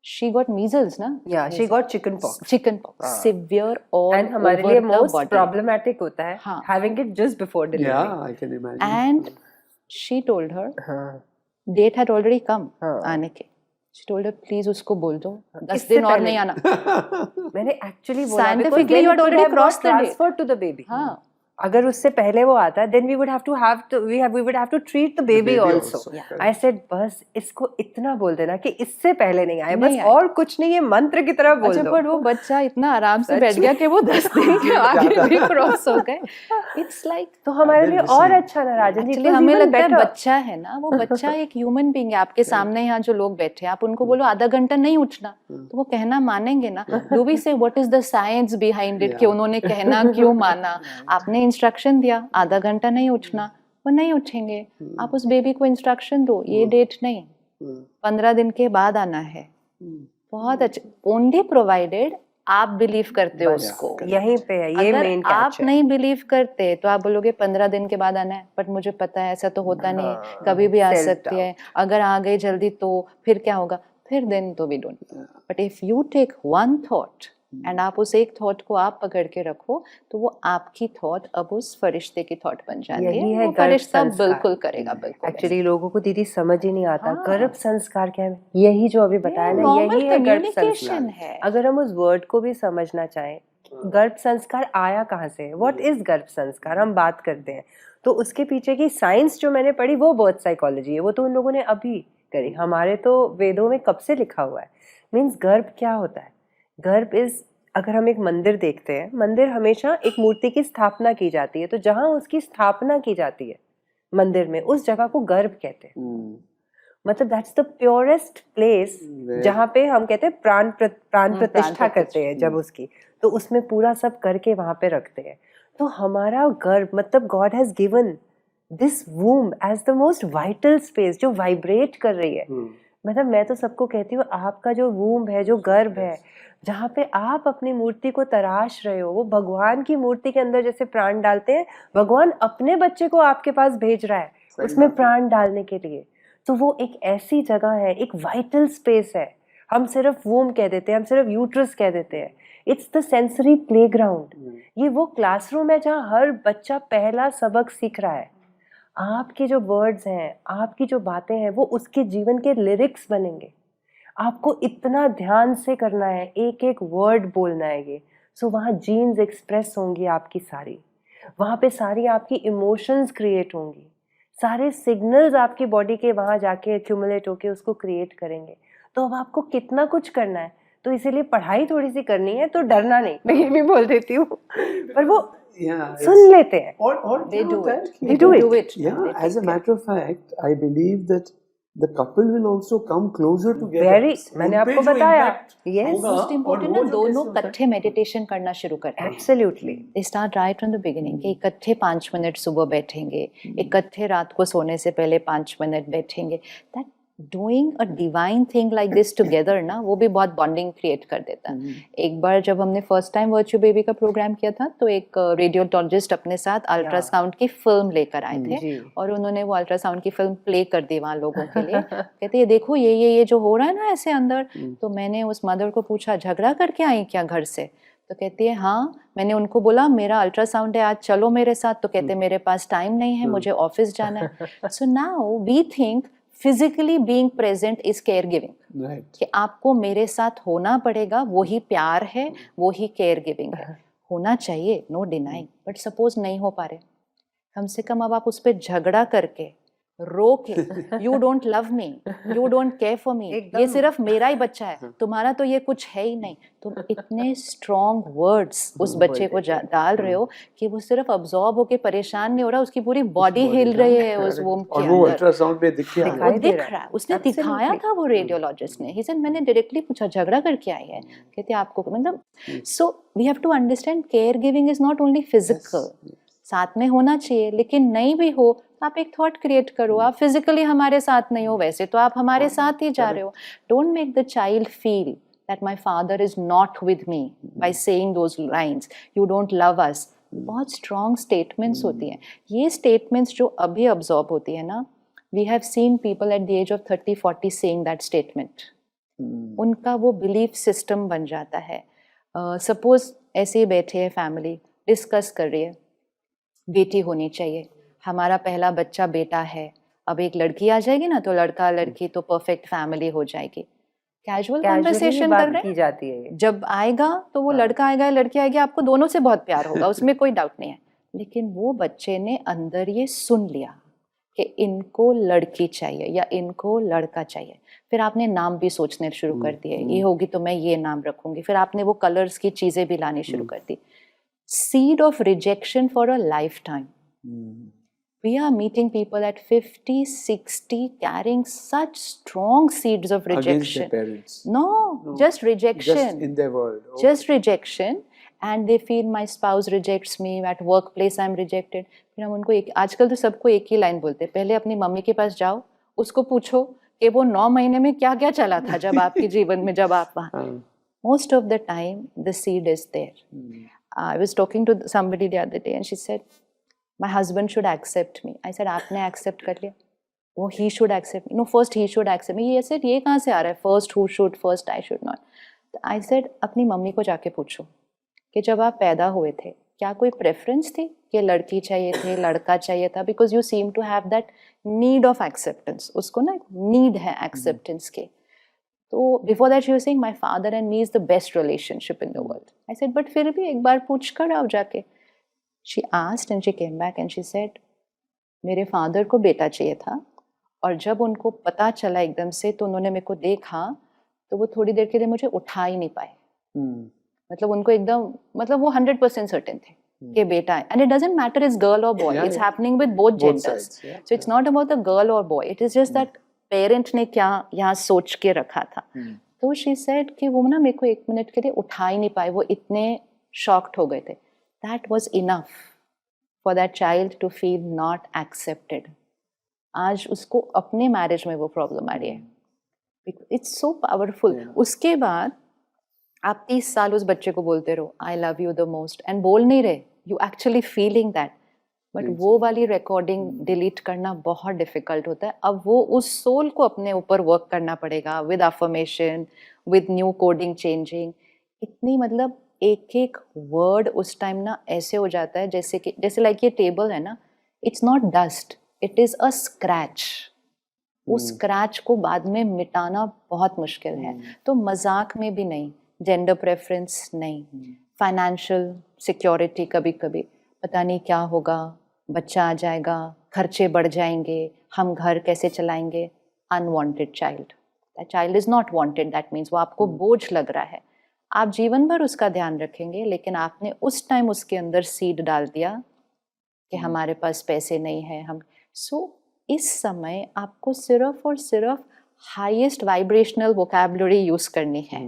शी गॉट मीजल्स ना. Yeah, she got chickenpox. Chickenpox, severe all And हमारे लिए over the most body. problematic होता है हाँ. having it just before delivery. Yeah, I can imagine. And she told her हाँ. date had already come हाँ. आने के. She told her, please उसको बोल दो 10 इससे दिन और पहले। नहीं आना. मैंने एक्चुअली बोला Scientifically, because then you it had would already have not crossed the date. transferred to the baby. हाँ. अगर उससे पहले वो आता then we would have to treat the baby also. Yeah. I said बस इसको इतना बोल देना कि इससे पहले नहीं आए, बस नहीं आए. और कुछ नहीं, ये मंत्र की तरह बोल अच्छा दो. पर वो बच्चा इतना आराम से सच बैठ गया कि वो 10 दिन के आगे भी क्रॉस हो गए. It's like तो हमारे लिए और listening. अच्छा ना राजन जी, एक्चुअली हमें लगता है बच्चा है ना, वो बच्चा एक ह्यूमन बीइंग है. आपके सामने यहाँ जो लोग बैठे हैं, आप उनको बोलो आधा घंटा नहीं उठना, तो वो कहना मानेंगे ना. डू वी से what is the science behind it कि उन्होंने कहना क्यों माना. आपने इंस्ट्रक्शन दिया आधा घंटा नहीं उठना, वो नहीं उठेंगे. आप उस बेबी को इंस्ट्रक्शन दो, ये डेट नहीं, 15 दिन के बाद आना है. बहुत अच्छा. ओनली प्रोवाइडेड आप बिलीव करते हो उसको. यहीं पे है ये अगर मेन आप कैच है. नहीं बिलीव करते तो आप बोलोगे 15 दिन के बाद आना है, बट मुझे पता है ऐसा तो होता नहीं है, कभी भी आ self सकती है. अगर आ गई जल्दी तो फिर क्या होगा, फिर देन तो we don't. But if you take one thought and आप उस एक थॉट को आप पकड़ के रखो, तो वो आपकी थॉट अब उस फरिश्ते की थॉट बन जाती यही है. है वो गर्भ फरिश्ता संस्कार. बिल्कुल करेगा, बिल्कुल. एक्चुअली लोगों को दीदी समझ ही नहीं आता हाँ. गर्भ संस्कार क्या है. यही जो अभी बताया ना, नॉर्मल यही है गर्भ कम्युनिकेशन संस्कार. है. अगर हम उस वर्ड को भी समझना चाहें, गर्भ संस्कार आया कहाँ से, व्हाट इज गर्भ संस्कार, हम बात करते हैं तो उसके पीछे की साइंस जो मैंने पढ़ी वो बर्थ साइकोलॉजी है. वो तो उन लोगों ने अभी करी, हमारे तो वेदों में कब से लिखा हुआ है. मीन्स गर्भ क्या होता है. गर्भ इज, अगर हम एक मंदिर देखते हैं, मंदिर हमेशा एक मूर्ति की स्थापना की जाती है, तो जहां उसकी स्थापना की जाती है मंदिर में, उस जगह को गर्भ कहते हैं. मतलब दैट्स द प्योरेस्ट प्लेस जहाँ पे हम कहते हैं प्राण प्रतिष्ठा करते हैं जब उसकी, तो उसमें पूरा सब करके वहां पे रखते हैं. तो हमारा गर्भ मतलब God has given this womb as the most vital space जो वाइब्रेट कर रही है. मतलब मैं तो सबको कहती हूँ, आपका जो वूम है, जो गर्भ है, जहाँ पे आप अपनी मूर्ति को तराश रहे हो, वो भगवान की मूर्ति के अंदर जैसे प्राण डालते हैं, भगवान अपने बच्चे को आपके पास भेज रहा है उसमें प्राण डालने के लिए. तो वो एक ऐसी जगह है, एक वाइटल स्पेस है. हम सिर्फ वूम कह देते हैं, हम सिर्फ यूट्रस कह देते हैं. It's the sensory playground. ये वो क्लासरूम है जहाँ हर बच्चा पहला सबक सीख रहा है. आपके जो वर्ड्स हैं, आपकी जो बातें हैं, वो उसके जीवन के लिरिक्स बनेंगे. आपको इतना ध्यान से करना है, एक एक वर्ड बोलना है ये. सो वहाँ जीन्स एक्सप्रेस होंगी आपकी सारी, वहाँ पे सारी आपकी इमोशंस क्रिएट होंगी, सारे सिग्नल्स आपकी बॉडी के वहाँ जाके एक्यूमुलेट होके उसको क्रिएट करेंगे. तो अब आपको कितना कुछ करना है. तो इसीलिए पढ़ाई थोड़ी सी करनी है तो डरना नहीं, मैं ये भी बोल देती हूँ. पर वो सुन लेते हैं. Or They do it. They do it. Yeah, as a matter of fact, I believe that the couple will also come closer together. Very, मैंने आपको बताया. Yes. मोस्ट इम्पोर्टेंट है दोनों इकट्ठे मेडिटेशन करना शुरू करते हैं. Absolutely. They start right from the beginning कि इकट्ठे 5 मिनट सुबह बैठेंगे, इकट्ठे रात को सोने से पहले 5 मिनट बैठेंगे. That doing a divine thing like this together ना, वो भी बहुत बॉन्डिंग क्रिएट कर देता है. एक बार जब हमने फर्स्ट टाइम वर्चुअल बेबी का प्रोग्राम किया था, तो एक रेडियोलॉजिस्ट अपने साथ अल्ट्रासाउंड की फिल्म लेकर आए थे और उन्होंने वो अल्ट्रासाउंड की फिल्म प्ले कर दी वहाँ लोगों के लिए. कहते ये देखो ये जो हो रहा है ना ऐसे अंदर. तो मैंने उस मदर को पूछा, झगड़ा करके आई क्या घर से? तो कहती है हाँ. मैंने उनको बोला मेरा अल्ट्रासाउंड है आज, चलो मेरे साथ. तो कहते मेरे पास टाइम नहीं है, मुझे ऑफिस जाना है. So now we think physically being present is care giving. कि आपको मेरे साथ होना पड़ेगा, वो ही प्यार है, वो ही केयर गिविंग है. होना चाहिए, नो डिनाइंग. बट सपोज नहीं हो पा रहे, कम से कम अब आप उस पर झगड़ा करके रो के, you don't love me, you don't care for me, ये सिर्फ मेरा ही बच्चा है, तुम्हारा तो ये कुछ है ही नहीं. तुम इतने स्ट्रॉन्ग वर्ड्स उस बच्चे को डाल रहे हो कि वो सिर्फ अब्सॉर्ब होके परेशान नहीं हो रहा, उसकी पूरी बॉडी हिल रही है उस वूम के और वो अंदर. अल्ट्रासाउंड पे दिख रहा वो दिख रहा है, उसने दिखाया था वो रेडियोलॉजिस्ट ने. ही सेड मैंने डायरेक्टली पूछा झगड़ा करके आई है? कहते आपको मतलब. So we have to understand care giving is not only physical, साथ में होना चाहिए. लेकिन नहीं भी हो तो आप एक थॉट क्रिएट करो. आप फिजिकली हमारे साथ नहीं हो, वैसे तो आप हमारे साथ ही जा रहे हो. Don't make the child feel that my father is not with me by saying those lines, you don't love us. बहुत स्ट्रॉन्ग स्टेटमेंट्स होती हैं. ये स्टेटमेंट्स जो अभी अब्सॉर्ब होती है ना, we have seen people at the age of 30-40 saying that statement. उनका वो बिलीफ सिस्टम बन जाता है. सपोज ऐसे ही बैठे हैं, फैमिली डिस्कस कर रही है, बेटी होनी चाहिए, हमारा पहला बच्चा बेटा है, अब एक लड़की आ जाएगी ना तो लड़का लड़की तो परफेक्ट फैमिली हो जाएगी. कैजुअल कैजुअली कॉन्वर्सेशन बात कर रहे की हैं। जाती है ये। जब आएगा तो वो हाँ। लड़का आएगा या लड़की आएगी, आपको दोनों से बहुत प्यार होगा, उसमें कोई डाउट नहीं है। लेकिन वो बच्चे ने अंदर ये सुन लिया कि इनको लड़की चाहिए या इनको लड़का चाहिए। फिर आपने नाम भी सोचने शुरू कर दिए, ये होगी तो मैं ये नाम रखूंगी। फिर आपने वो कलर्स की चीजें भी लानी शुरू कर दी। Seed of rejection for a lifetime. We are meeting people at 50, 60 carrying such strong seeds of Against their rejection. parents. No, No, just rejection. Just in their world. Okay. Just rejection. And they feel my spouse rejects me, at workplace I'm rejected. फिर हम उनको आजकल तो सबको एक ही line बोलते हैं, पहले अपनी मम्मी के पास जाओ, उसको पूछो कि वो 9 महीने में क्या क्या चला था जब आपके जीवन में, जब आप वहाँ। Most of the time the seed is there. I was talking to somebody the other day and she said, my husband should accept me. I said, आपने accept कर लिया? वो he should accept me. No, first he should accept me. I said, ये कहाँ से आ रहा है? First who should, first I should not. I said, अपनी मम्मी को जाके पूछो कि जब आप पैदा हुए थे क्या कोई प्रेफरेंस थी कि लड़की चाहिए थे, लड़का चाहिए था? Because you seem to have that need of acceptance. उसको ना नीड है एक्सेप्टेंस के. तो before that she was saying my father and me is the best relationship in the world. I said but फिर भी एक बार पूछ कर आओ जाके. She asked and she came back and she said मेरे फादर को बेटा चाहिए था और जब उनको पता चला एकदम से तो उन्होंने मेरे को देखा तो वो थोड़ी देर के लिए मुझे उठा ही नहीं पाए. मतलब उनको एकदम, मतलब वो 100% सर्टेन थे कि बेटा है. And it doesn't matter is girl or boy, it's happening with both genders. So it's not about the girl or boy, it is just that parent ने क्या यहाँ सोच के रखा था. तो शी सेड कि वो ना मेरे को 1 मिनट के लिए उठा ही नहीं पाए, वो इतने शॉक्ड हो गए थे. That was enough for that child to feel not accepted. आज उसको अपने मैरिज में वो प्रॉब्लम आ रही है. It's so powerful. उसके बाद आप 30 साल उस बच्चे को बोलते रहो I love you the most and बोल नहीं रहे, you actually feeling that. But वो वाली रिकॉर्डिंग डिलीट करना बहुत डिफिकल्ट होता है. अब वो उस सोल को अपने ऊपर वर्क करना पड़ेगा with affirmation, with new coding changing. इतनी मतलब एक एक वर्ड उस टाइम ना ऐसे हो जाता है जैसे लाइक ये टेबल है ना, it's not dust, it is a scratch. उस स्क्रैच को बाद में मिटाना बहुत मुश्किल है. तो मजाक में भी नहीं, जेंडर प्रेफरेंस नहीं, फाइनेंशियल सिक्योरिटी कभी कभी पता नहीं क्या होगा, बच्चा आ जाएगा, खर्चे बढ़ जाएंगे, हम घर कैसे चलाएंगे. Unwanted child, that child is not wanted. That means वो आपको बोझ लग रहा है. आप जीवन भर उसका ध्यान रखेंगे लेकिन आपने उस टाइम उसके अंदर सीड डाल दिया कि हमारे पास पैसे नहीं है हम. सो इस समय आपको सिर्फ और सिर्फ हाईएस्ट वाइब्रेशनल वोकैबुलरी यूज करनी है,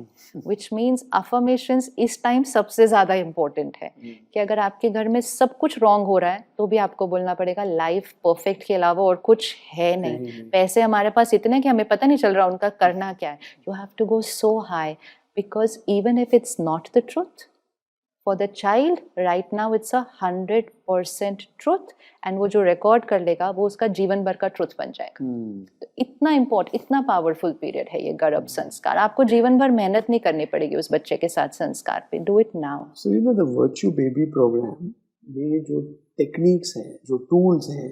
विच मीन्स अफर्मेशंस इस टाइम सबसे ज़्यादा इम्पोर्टेंट है. कि अगर आपके घर में सब कुछ रॉन्ग हो रहा है तो भी आपको बोलना पड़ेगा लाइफ परफेक्ट के अलावा और कुछ है नहीं. पैसे हमारे पास इतने कि हमें पता नहीं चल रहा उनका करना क्या है. You have to go so high because even if it's not the truth, for the child right now it's 100% truth and वो जो रिकॉर्ड कर लेगा वो उसका जीवन भर का ट्रुथ बन जाएगा. तो इतना इम्पोर्टेंट, इतना पावरफुल पीरियड है ये गर्भ संस्कार. आपको जीवन भर मेहनत नहीं करनी पड़ेगी उस बच्चे के साथ संस्कार पे. Do it now. So you know the virtue baby program में जो टेक्निक्स हैं, जो टूल्स हैं,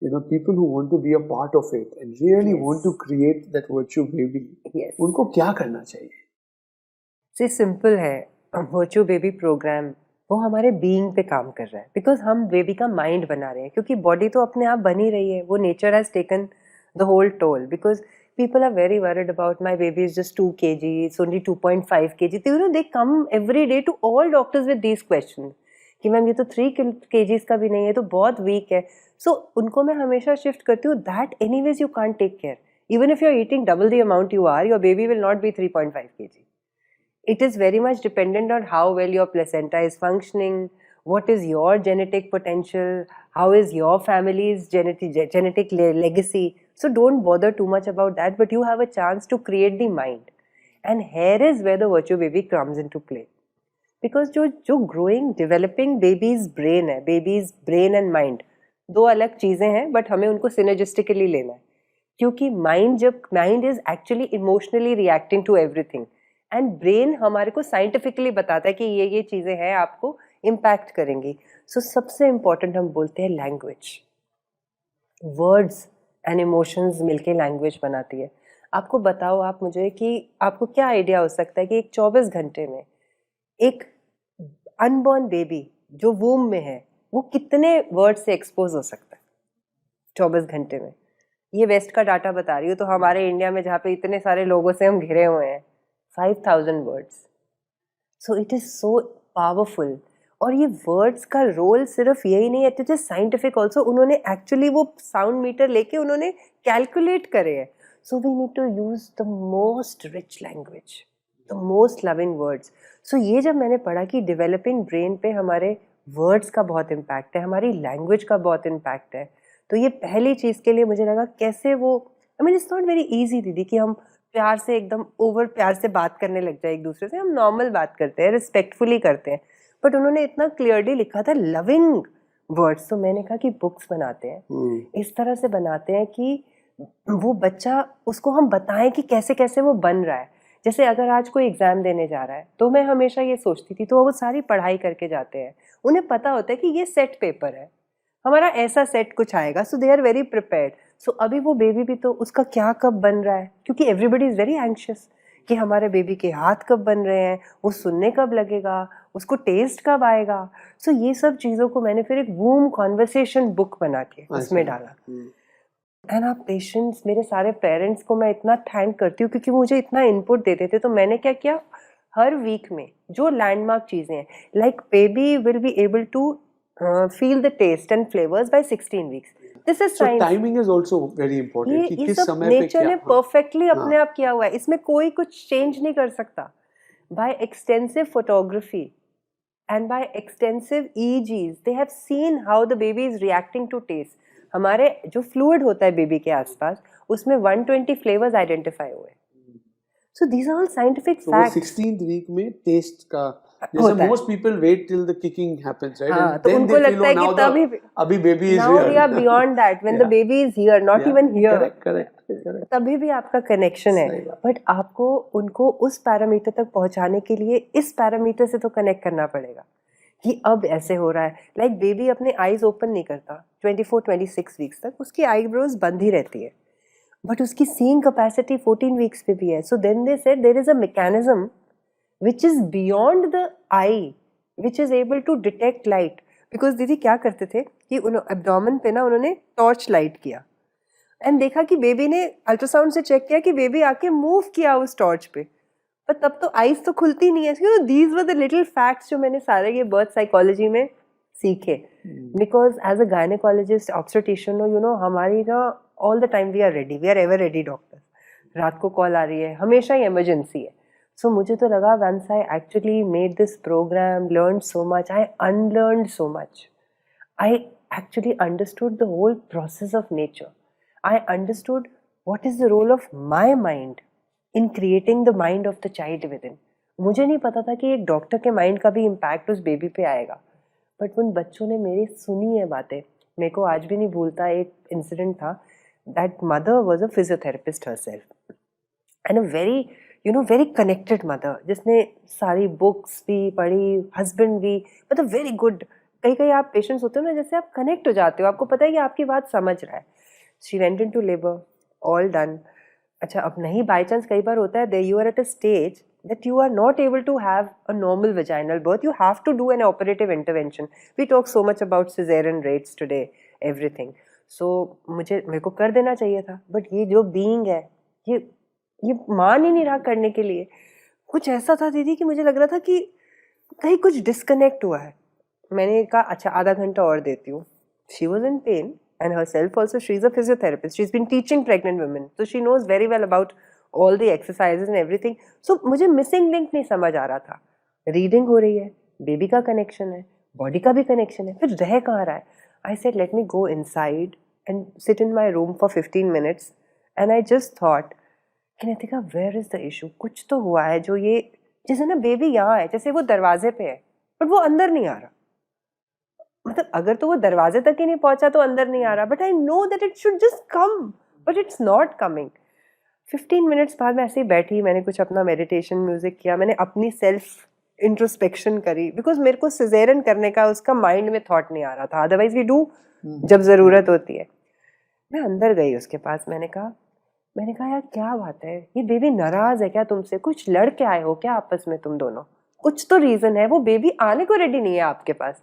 you know, people who want to be a part of it and really want to create that virtue baby, उनको क्या करना चाहिए? से सिंपल है. वर्च्यू बेबी प्रोग्राम वो हमारे बीइंग पे काम कर रहा है बिकॉज हम बेबी का माइंड बना रहे हैं. क्योंकि बॉडी तो अपने आप बनी रही है, वो nature has taken the whole toll. Because people are very worried about my baby is just 2 kg, it's only 2.5 kg. You know, they come every day to all doctors with these questions कि ma'am ये तो 3 kgs का भी नहीं है, तो बहुत week है. सो उनको मैं हमेशा शिफ्ट करती हूँ that anyways you can't take care. Even if you are eating double the amount you are, your baby will not be 3.5 kg. It is very much dependent on how well your placenta is functioning, what is your genetic potential, how is your family's genetic legacy. So don't bother too much about that, but you have a chance to create the mind. And here is where the virtue baby comes into play. Because जो growing, developing baby's brain है, baby's brain and mind, दो अलग चीज़ें हैं, but हमें उनको synergistically लेना है. क्योंकि mind is actually emotionally reacting to everything. And brain हमारे को साइंटिफिकली बताता है कि ये चीज़ें हैं आपको इम्पैक्ट करेंगी. सो सबसे इम्पॉर्टेंट हम बोलते हैं लैंग्वेज. वर्ड्स एंड इमोशंस मिलके लैंग्वेज बनाती है. आपको बताओ आप मुझे कि आपको क्या आइडिया हो सकता है कि एक 24 घंटे में एक अनबॉर्न बेबी जो वूम में है वो कितने वर्ड से एक्सपोज हो सकता है 24 घंटे में? ये वेस्ट का डाटा बता रही हूँ, तो हमारे इंडिया में जहाँ पे इतने सारे लोगों से हम घिरे हुए हैं 5000 words. So it is so powerful. और ये वर्ड्स का रोल सिर्फ यही नहीं है, इट इज साइंटिफिक ऑल्सो. उन्होंने एक्चुअली वो साउंड मीटर लेके उन्होंने कैलकुलेट करे है. So we need to use the most rich language, the most loving words. सो ये जब मैंने पढ़ा कि डेवलपिंग ब्रेन पे हमारे वर्ड्स का बहुत इम्पैक्ट है, हमारी लैंग्वेज का बहुत इम्पैक्ट है, तो ये पहली चीज़ के लिए मुझे लगा कैसे वो, I mean it's not very easy दीदी कि हम प्यार से एकदम ओवर प्यार से बात करने लग जाए एक दूसरे से. हम नॉर्मल बात करते हैं, रिस्पेक्टफुली करते हैं, बट उन्होंने इतना क्लियरली लिखा था लविंग वर्ड्स. तो मैंने कहा कि बुक्स बनाते हैं, इस तरह से बनाते हैं कि वो बच्चा, उसको हम बताएं कि कैसे कैसे वो बन रहा है. जैसे अगर आज कोई एग्जाम देने जा रहा है तो मैं हमेशा ये सोचती थी, तो वो सारी पढ़ाई करके जाते हैं, उन्हें पता होता है कि ये सेट पेपर है, हमारा ऐसा सेट कुछ आएगा, सो दे आर वेरी प्रिपेयर्ड. सो अभी वो बेबी भी तो उसका क्या कब बन रहा है, क्योंकि एवरीबडी इज़ वेरी एंशियस कि हमारे बेबी के हाथ कब बन रहे हैं, वो सुनने कब लगेगा, उसको टेस्ट कब आएगा. सो ये सब चीज़ों को मैंने फिर एक वूम कॉन्वर्सेशन बुक बना के उसमें डाला. एंड आप पेशेंट्स, मेरे सारे पेरेंट्स को मैं इतना थैंक करती हूँ क्योंकि मुझे इतना इनपुट देते थे. तो मैंने क्या किया, हर वीक में जो लैंडमार्क चीज़ें हैं, like baby will be able to feel the taste and flavors by 16 weeks. This is So science. timing is also very important. कि ये किस सब समय पे नेचर ने क्या, परफेक्टली अपने आप किया हुआ है, इसमें कोई कुछ चेंज नहीं कर सकता. By extensive photography and by extensive EEGs, they have seen how the baby is reacting to taste. हमारे जो फ्लूइड होता है बेबी के आसपास, उसमें 120 फ्लेवर्स आइडेंटिफाई हुए. So these are all scientific so वो facts. 16th week में टेस्ट का, जैसे most people wait till the kicking happens, right? हाँ, And तो then उनको they लगता है feel, कि oh, तभी अभी baby is now here. we are beyond that when the Yeah. baby is here, not Yeah. even here. Correct. तभी भी आपका कनेक्शन है, सही बात. बट आपको उनको उस पैरामीटर तक पहुंचाने के लिए इस पैरामीटर से तो कनेक्ट करना पड़ेगा कि अब ऐसे हो रहा है. लाइक बेबी अपने आईज ओपन नहीं करता 24-26 वीक्स तक, उसकी आईब्रोज बंद ही रहती है, बट उसकी सीइंग कैपेसिटी 14 वीक्स पे भी है. So then they said there is a mechanism which is beyond the eye, which is able to detect light. Because दीदी क्या करते थे कि एब्डोमेन पे ना उन्होंने टॉर्च लाइट किया एंड देखा कि बेबी ने, अल्ट्रासाउंड से चेक किया कि बेबी आके मूव किया उस टॉर्च पे, पर तब तो आईज तो खुलती नहीं है. These were the little facts जो मैंने सारे ये बर्थ साइकोलॉजी में सीखे. Because as a gynaecologist, obstetrician, you know, हमारी ना all the time we are ever ready doctor. रात को कॉल आ रही है, हमेशा ही इमरजेंसी है. So मुझे तो लगा once I actually made this program, learned so much, I unlearned so much. I actually understood the whole process of nature. I understood what is the role of my mind in creating the mind of the child within. मुझे नहीं पता था कि एक doctor के mind का भी impact उस बेबी पे आएगा, बट उन बच्चों ने मेरी सुनी है बातें. मेरे को आज भी नहीं भूलता एक इंसिडेंट था. That mother was a physiotherapist herself and a very very connected mother, जिसने सारी बुक्स भी पढ़ी, हस्बैंड भी, मतलब वेरी गुड. कई आप पेशेंट्स होते हो ना, जैसे आप कनेक्ट हो जाते हो, आपको पता है कि आपकी बात समझ रहा है. She went into labour, all done. अच्छा, अब नहीं, बाई चांस कई बार होता है they you are at a stage that you are not able to have a normal vaginal birth, you have to do an operative intervention. We talk so much about cesarean rates today, everything. So मेरे को कर देना चाहिए था, but ये जो being है, ये मान ही नहीं रहा करने के लिए. कुछ ऐसा था दीदी कि मुझे लग रहा था कि कहीं कुछ डिस्कनेक्ट हुआ है. मैंने कहा अच्छा आधा घंटा और देती हूँ. She was in pen and herself also, she is a physiotherapist, she's been teaching pregnant women, so she knows very well about all the exercises and everything. So मुझे missing link नहीं समझ आ रहा था. रीडिंग हो रही है, baby का कनेक्शन है, बॉडी का भी कनेक्शन है, फिर रह कहाँ रहा है. I said let me go inside and sit in my room for 15 minutes and I just thought कि Nitika where is the issue. कुछ तो हुआ है जो ये, जैसे ना बेबी यहाँ है, जैसे वो दरवाजे पे है बट वो अंदर नहीं आ रहा. मतलब अगर तो वो दरवाजे तक ही नहीं पहुंचा तो अंदर नहीं आ रहा, but I know that it should just come, but it's not coming. 15 minutes बाद मैं ऐसे ही बैठी, मैंने कुछ अपना मेडिटेशन म्यूजिक किया, मैंने अपनी सेल्फ इंट्रोस्पेक्शन करी, बिकॉज मेरे को सिजेरियन करने का उसका माइंड में थॉट नहीं आ रहा था. अदरवाइज वी डू जब ज़रूरत होती है. मैं अंदर गई उसके पास, मैंने कहा मैंने कहा यार क्या बात है, ये बेबी नाराज है क्या तुमसे, कुछ लड़ के आए हो क्या आपस में तुम दोनों, कुछ तो रीजन है, वो बेबी आने को रेडी नहीं है आपके पास।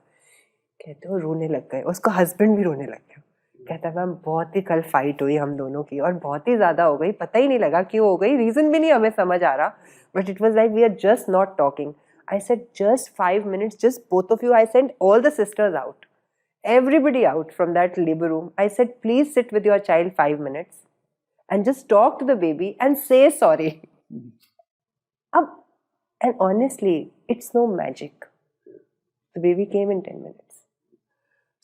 कहते हो रोने लग गए, उसका हस्बैंड भी रोने लग गया। कहता है मैम बहुत ही कल फाइट हुई हम दोनों की और बहुत ही ज्यादा हो गई, पता ही नहीं लगा क्यों हो गई, रीजन भी नहीं हमें समझ आ रहा, but it was like we are just not talking. I said just 5 minutes, just both of you. I sent all the sisters out, everybody out from that labor room. I said please sit with your child 5 minutes and just talk to the baby and say sorry. Ab, and honestly it's no magic, the baby came in 10 minutes.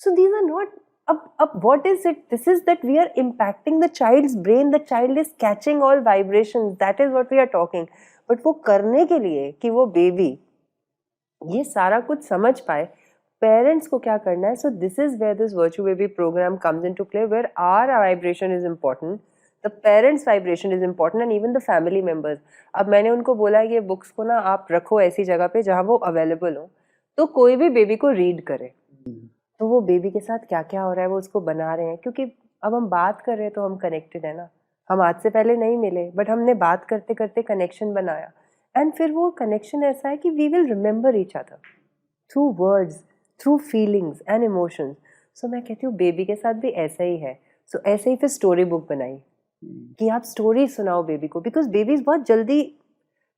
So these are not up what is it, this is that we are impacting the child's brain, the child is catching all vibrations, that is what we are talking. But वो करने के लिए कि वो baby ये सारा कुछ समझ पाए, पेरेंट्स को क्या करना है? So this is where this virtual baby program comes into play, where our vibration is important, the parents vibration is important and even the family members. अब मैंने उनको बोला ये बुक्स को ना आप रखो ऐसी जगह पे जहाँ वो अवेलेबल हो, तो कोई भी बेबी को रीड करे, तो वो बेबी के साथ क्या क्या हो रहा है वो उसको बना रहे हैं. क्योंकि अब हम बात कर रहे हैं तो हम कनेक्टेड है ना, हम आज से पहले नहीं मिले बट हमने बात करते करते कनेक्शन बनाया, एंड फिर वो कनेक्शन ऐसा है कि we will remember each other through words, through feelings and emotions. So मैं कहती हूँ बेबी के साथ भी ऐसा ही है. सो ऐसे ही फिर स्टोरी बुक बनाई कि आप स्टोरी सुनाओ बेबी को, बिकॉज बेबीज बहुत जल्दी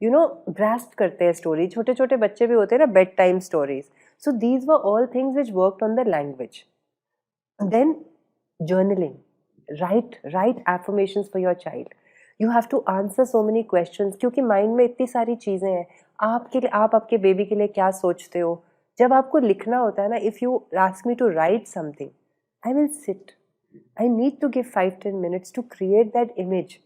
ग्रास्प करते हैं स्टोरी. छोटे छोटे बच्चे भी होते हैं ना, bed time stories. So these were all things which worked on the language. Then journaling, write affirmations for your child. You have to answer so many questions, क्योंकि माइंड में इतनी सारी चीज़ें हैं. आप आपके बेबी के लिए क्या सोचते हो, जब आपको लिखना होता है ना, if you ask me to write something, I will sit, I need to give 5-10 minutes to create that image.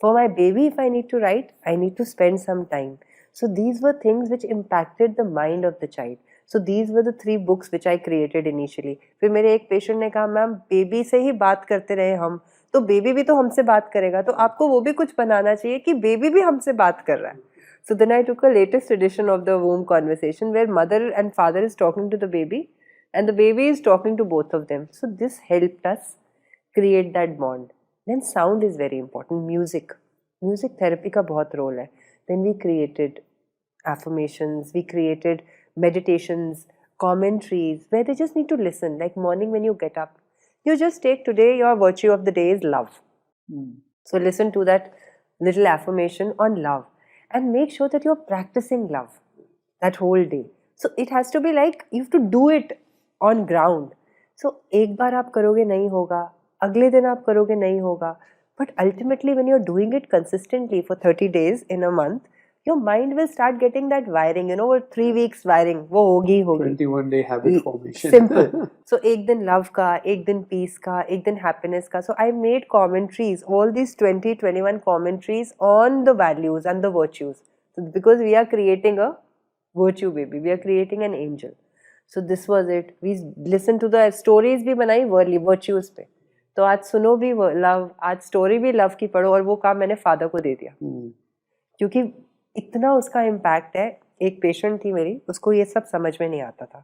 For my baby, if I need to write, I need to spend some time. So these were things which impacted the mind of the child. So these were the 3 books which I created initially. फिर मेरे एक patient ने कहा ma'am baby से ही बात करते रहे हम, तो बेबी भी तो हमसे बात करेगा, तो आपको वो भी कुछ बनाना चाहिए कि बेबी भी हमसे बात कर रहा है. So then I took a latest edition of the womb conversation where mother and father is talking to the baby and the baby is talking to both of them. So this helped us create that bond. Then sound is very important. Music therapy का बहुत role है. Then we created affirmations, we created meditations, commentaries where they just need to listen. Like morning when you get up, you just take today your virtue of the day is love. So listen to that little affirmation on love and make sure that you're practicing love that whole day. So it has to be like you have to do it on ground. So एक बार आप करोगे नहीं होगा, अगले दिन आप करोगे नहीं होगा, but ultimately when you're doing it consistently for 30 days in a month, your mind will start getting that wiring, वो 3 weeks wiring वो होगी 21 day habit formation. Simple. So एक दिन love का, एक दिन peace का, एक दिन happiness का. So I made commentaries, all these 21 commentaries on the values and the virtues. So because we are creating a virtue baby, we are creating an angel. So this was it. We listened to the stories भी बनाई virtues पे. तो आज सुनो भी love, आज story भी love की पढ़ो, और वो काम मैंने फादर को दे दिया. क्योंकि इतना उसका इम्पैक्ट है. एक पेशेंट थी मेरी, उसको ये सब समझ में नहीं आता था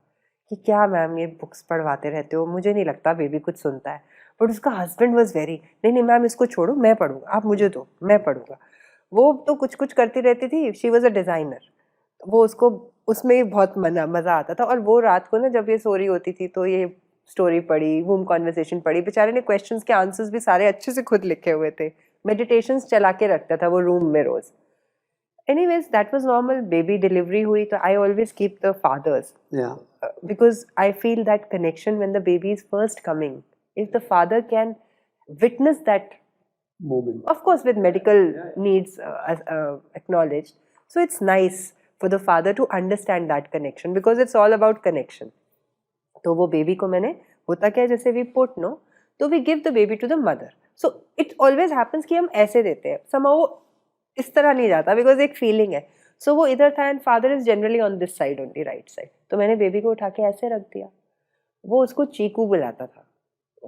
कि क्या मैम ये बुक्स पढ़वाते रहते हो, मुझे नहीं लगता बेबी कुछ सुनता है. बट उसका हस्बैंड वाज वेरी, नहीं मैम इसको छोड़ो, मैं पढ़ूंगा, आप मुझे दो, मैं पढ़ूंगा. वो तो कुछ करती रहती थी. She was a designer. वो उसको उसमें बहुत मज़ा आता था. और वो रात को ना जब ये सो रही होती थी तो ये स्टोरी पढ़ी, वूम कॉन्वर्सेशन पढ़ी. बेचारे ने क्वेश्चंस के आंसर्स भी सारे अच्छे से खुद लिखे हुए थे. मेडिटेशंस चला के रखता था वो रूम में रोज. Anyways that was normal. Baby delivery हुई तो I always keep the fathers, because I feel that connection when the baby is first coming, if the father can witness that moment, of course with medical needs acknowledged, so it's nice for the father to understand that connection, because it's all about connection. तो वो baby को मैंने, होता क्या है जैसे we put no, तो we give the baby to the mother. So it always happens कि हम ऐसे देते हैं, somehow वो इस तरह नहीं जाता, बिकॉज एक फीलिंग है. सो वो इधर था and father is generally on this side only, right side. तो मैंने बेबी को उठा के ऐसे रख दिया. वो उसको चीकू बुलाता था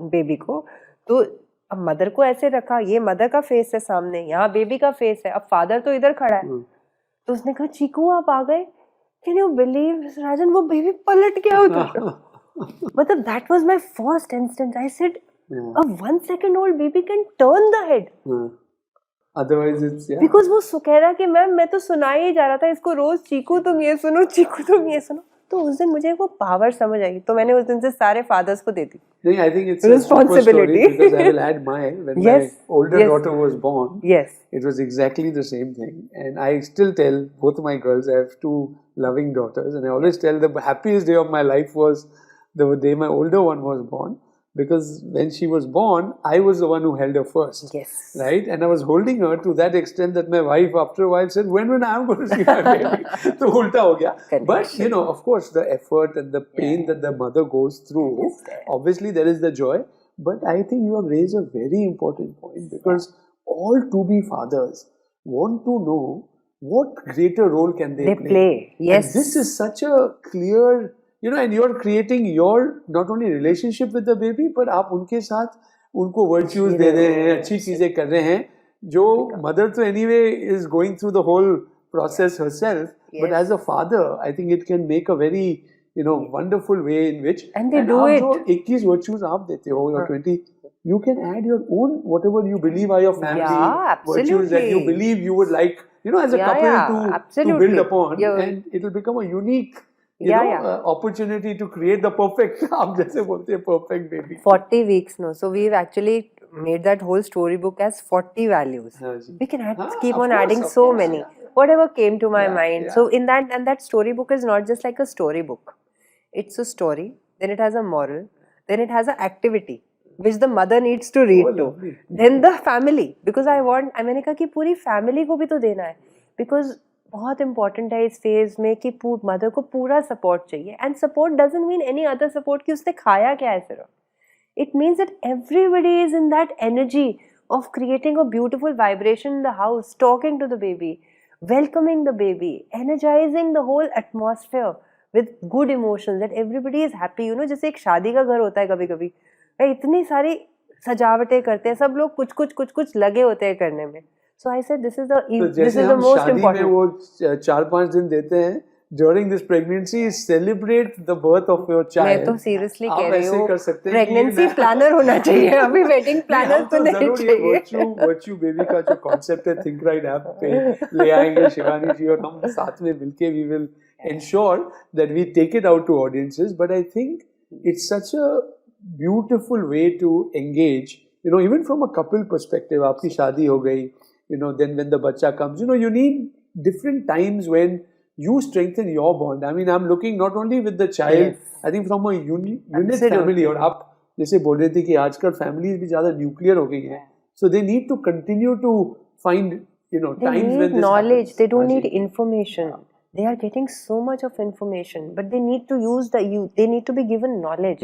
बेबी को. तो अब मदर को ऐसे रखा, ये मदर का फेस है सामने, यहाँ बेबी का फेस है, अब फादर तो इधर खड़ा है. तो उसने कहा चीकू आप आ गए. कैन यू बिलीव राजन, वो बेबी पलट गया उधर. मतलब that was my first instant. I said, a 1 second old baby can turn the head. Otherwise, it's because वो कह रहा कि मैम मैं तो सुना ही जा रहा था इसको रोज, चीकू तुम ये सुनो, चीकू तुम ये सुनो. तो उस दिन मुझे वो पावर समझ आई, तो मैंने उस दिन से सारे फादर्स को दे दी. No, I think it's a super story because I will add mine. When Yes, my older yes. daughter was born, Yes. it was exactly the same thing. And I still tell both my girls, I have two loving daughters, and I always tell the happiest day of my life was the day my older one was born. Because when she was born, I was the one who held her first. Yes. Right? And I was holding her to that extent that my wife, after a while, said, when I'm going to see my baby? So, ulta ho gaya. But, you know, of course, the effort and the pain that the mother goes through, obviously there is the joy. But I think you have raised a very important point because all to-be fathers want to know what greater role can they play. Yes. And this is such a clear, you know, and you're creating your not only relationship with the baby, but आप उनके साथ उनको virtues दे रहे हैं, अच्छी चीजें कर रहे हैं, जो mother तो anyway is going through the whole process herself, but as a father, I think it can make a very, you know, wonderful way in which and they do आप it. जो 21 virtues आप देते हो or 20, you can add your own whatever you believe are your family virtues that you believe you would like, you know, as a couple to build upon, and it will become a unique opportunity to create the perfect, आप जैसे बोलते हैं, perfect baby. 40 weeks, no. So we've actually made that whole storybook as 40 values. We can keep on adding so many. Whatever came to my mind. So in that, and that storybook is not just like a storybook. It's a story. Then it has a moral. Then it has an activity which the mother needs to read to. Then the family, because मैंने कहा कि पूरी family को भी तो देना है. Because बहुत इम्पॉर्टेंट है इस फेज में कि मदर को पूरा सपोर्ट चाहिए. And support doesn't mean any other support कि उसने खाया क्या है सिर्फ. It means that everybody is in that energy of creating a beautiful vibration in the house, talking to the baby, welcoming the baby, energising the whole atmosphere with good emotions, that everybody is happy. You know, जैसे एक शादी का घर होता है कभी कभी, इतनी सारी सजावटें करते हैं, सब लोग कुछ कुछ लगे होते हैं करने में. So I said this is the most important. में वो 4-5 दिन देते हैं during this pregnancy, celebrate the birth of your child. मैं तो seriously कह रही हूँ, pregnancy planner होना चाहिए. अभी wedding planner तो नहीं चाहिए. virtue baby का जो concept है Think Right app पे ले आएंगे शिवानी जी, और हम साथ में मिलके we will ensure that we take it out to audiences. But I think it's such a beautiful way to engage, you know, even from a couple perspective. आपकी शादी हो गई, you know, then when the bacha comes, you know, you need different times when you strengthen your bond. I mean, I'm looking not only with the child, I think from a unit family. और आप जैसे बोल रहे थे कि आजकल families भी ज़्यादा nuclear हो गई हैं, so they need to continue to find, you know, times when this knowledge happens. They don't need information. They are getting so much of information, but they need to use they need to be given knowledge,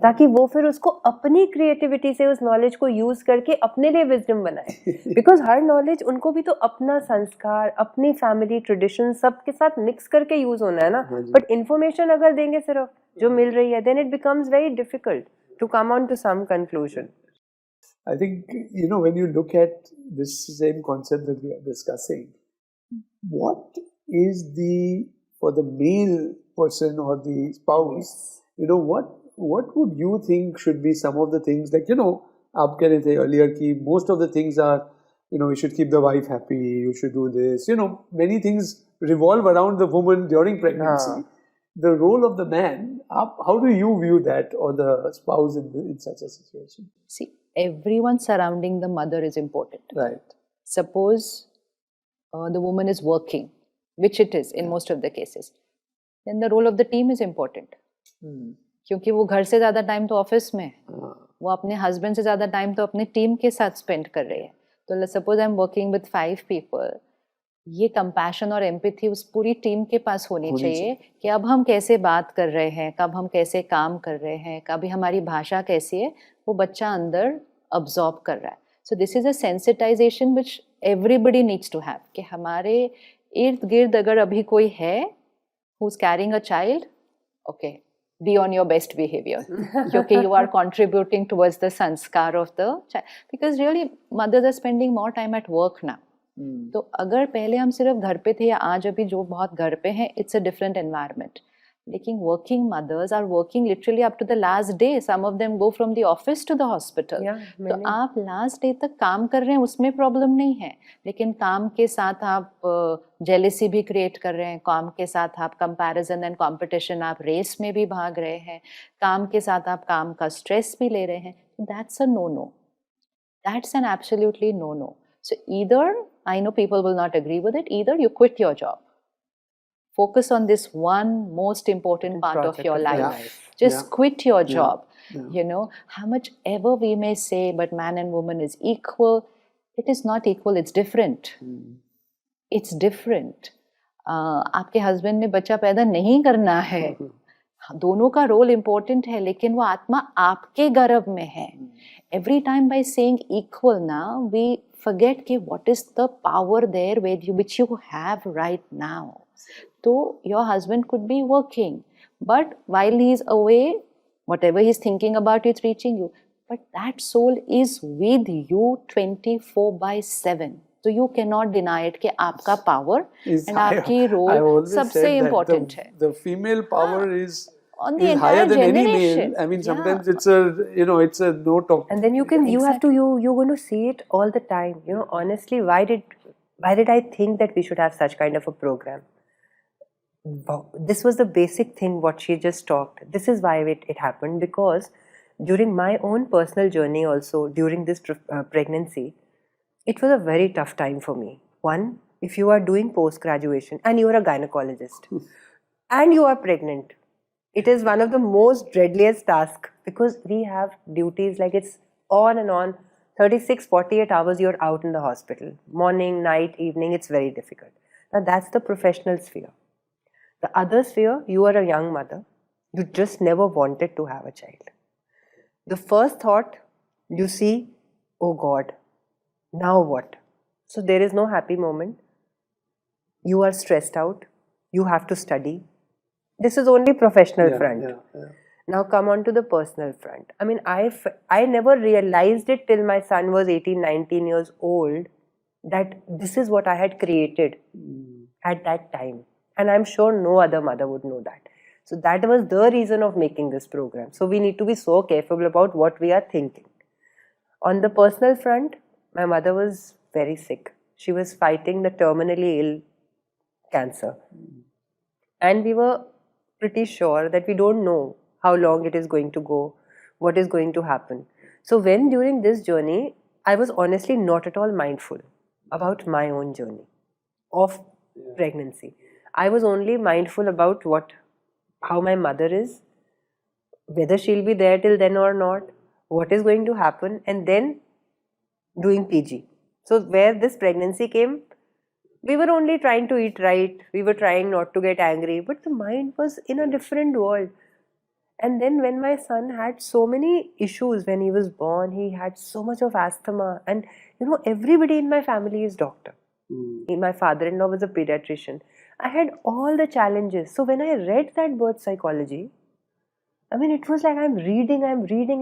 ताकि वो फिर उसको अपनी creativity से उस knowledge को use करके अपने लिए wisdom बनाए. Because हर knowledge उनको भी तो अपना संस्कार, अपनी family tradition सबके साथ mix करके use होना है ना. But information अगर देंगे सिर्फ जो मिल रही है, then it becomes very difficult to come on to some conclusion. I think, you know, when you look at this same concept that we are discussing, what is for the male person or the spouse, you know, what would you think should be some of the things, like, you know, aap keh rahe the earlier ki most of the things are, you know, you should keep the wife happy, you should do this, you know, many things revolve around the woman during pregnancy. The role of the man, how do you view that, or the spouse in such a situation? See, everyone surrounding the mother is important. Right. Suppose the woman is working, which it is in most of the cases, then the role of the team is important. क्योंकि वो घर से ज़्यादा time तो office में है, वो अपने हस्बैंड से ज़्यादा टाइम तो अपने टीम के साथ स्पेंड कर रही है. तो suppose I am working with 5 people, ये कंपैशन और एम्पैथी उस पूरी टीम के पास होनी चाहिए कि अब हम कैसे बात कर रहे हैं, कब हम कैसे काम कर रहे हैं, कभी हमारी भाषा कैसी है, वो बच्चा अंदर अब्जॉर्ब कर रहा है. So this is a sensitisation which everybody needs to have, कि हमारे इर्द गिर्द अगर अभी कोई है who is caring a child, okay, be on your best behavior क्योंकि you are contributing towards the sanskar of the child, because really mothers are spending more time at work now. तो अगर पहले हम सिर्फ घर पे थे या आज अभी जो बहुत घर पे हैं, it's a different environment. लेकिन working mothers are working literally up to the last day. Some of them go from the office to the hospital. Yeah, तो many. आप लास्ट डे तक काम कर रहे हैं, उसमें प्रॉब्लम नहीं है, लेकिन काम के साथ आप जेलेसी भी क्रिएट कर रहे हैं, काम के साथ आप कंपैरिजन एंड कंपटीशन, आप रेस में भी भाग रहे हैं, काम के साथ आप काम का स्ट्रेस भी ले रहे हैं. That's a no no. That's an absolutely no. So either, I know people will not agree with it, either you quit your job. Focus on this one most important part of Project your of your life. life. Just Yeah. quit your Yeah. job. Yeah. You know, how much ever we may say, but man and woman is equal. It is not equal, it's different. It's different. आपके husband ने बच्चा पैदा नहीं करना है, दोनों का role important है, लेकिन वो आत्मा आपके गर्भ में है. Every time by saying equal now, we forget कि what is the power there which you have right now. So your husband could be working, but while he is away, whatever he's thinking about, it's reaching you. But that soul is with you 24/7. So you cannot deny it कि आपका power Is and higher. आपकी I role always सबसे said that important है. the female power is On the higher entire than any male. generation. I mean, Yeah. sometimes it's a note of. And then you have to, you're going to see it all the time. You know, honestly, why did I think that we should have such kind of a program? Wow, this was the basic thing what she just talked. This is why it happened, because during my own personal journey also, during this pregnancy, it was a very tough time for me. One, if you are doing post-graduation and you are a gynecologist and you are pregnant, it is one of the most dreadliest tasks, because we have duties like it's on and on. 36, 48 hours you're out in the hospital. Morning, night, evening, it's very difficult. Now that's the professional sphere. The other sphere, you are a young mother. You just never wanted to have a child. The first thought, you see, oh God, now what? So there is no happy moment. You are stressed out. You have to study. This is only professional front. Now come on to the personal front. I mean, I never realized it till my son was 18, 19 years old, that this is what I had created at that time. And I'm sure no other mother would know that. So that was the reason of making this program. So we need to be so careful about what we are thinking. On the personal front, my mother was very sick. She was fighting the terminally ill cancer. And we were pretty sure that we don't know how long it is going to go, what is going to happen. So when during this journey, I was honestly not at all mindful about my own journey of pregnancy. I was only mindful about how my mother is, whether she'll be there till then or not, what is going to happen, and then doing PG. So where this pregnancy came, we were only trying to eat right, we were trying not to get angry, but the mind was in a different world. And then when my son had so many issues when he was born, he had so much of asthma, and you know, everybody in my family is doctor. My father-in-law was a pediatrician. I had all the challenges. So when I read that birth psychology, I mean, it was like I'm reading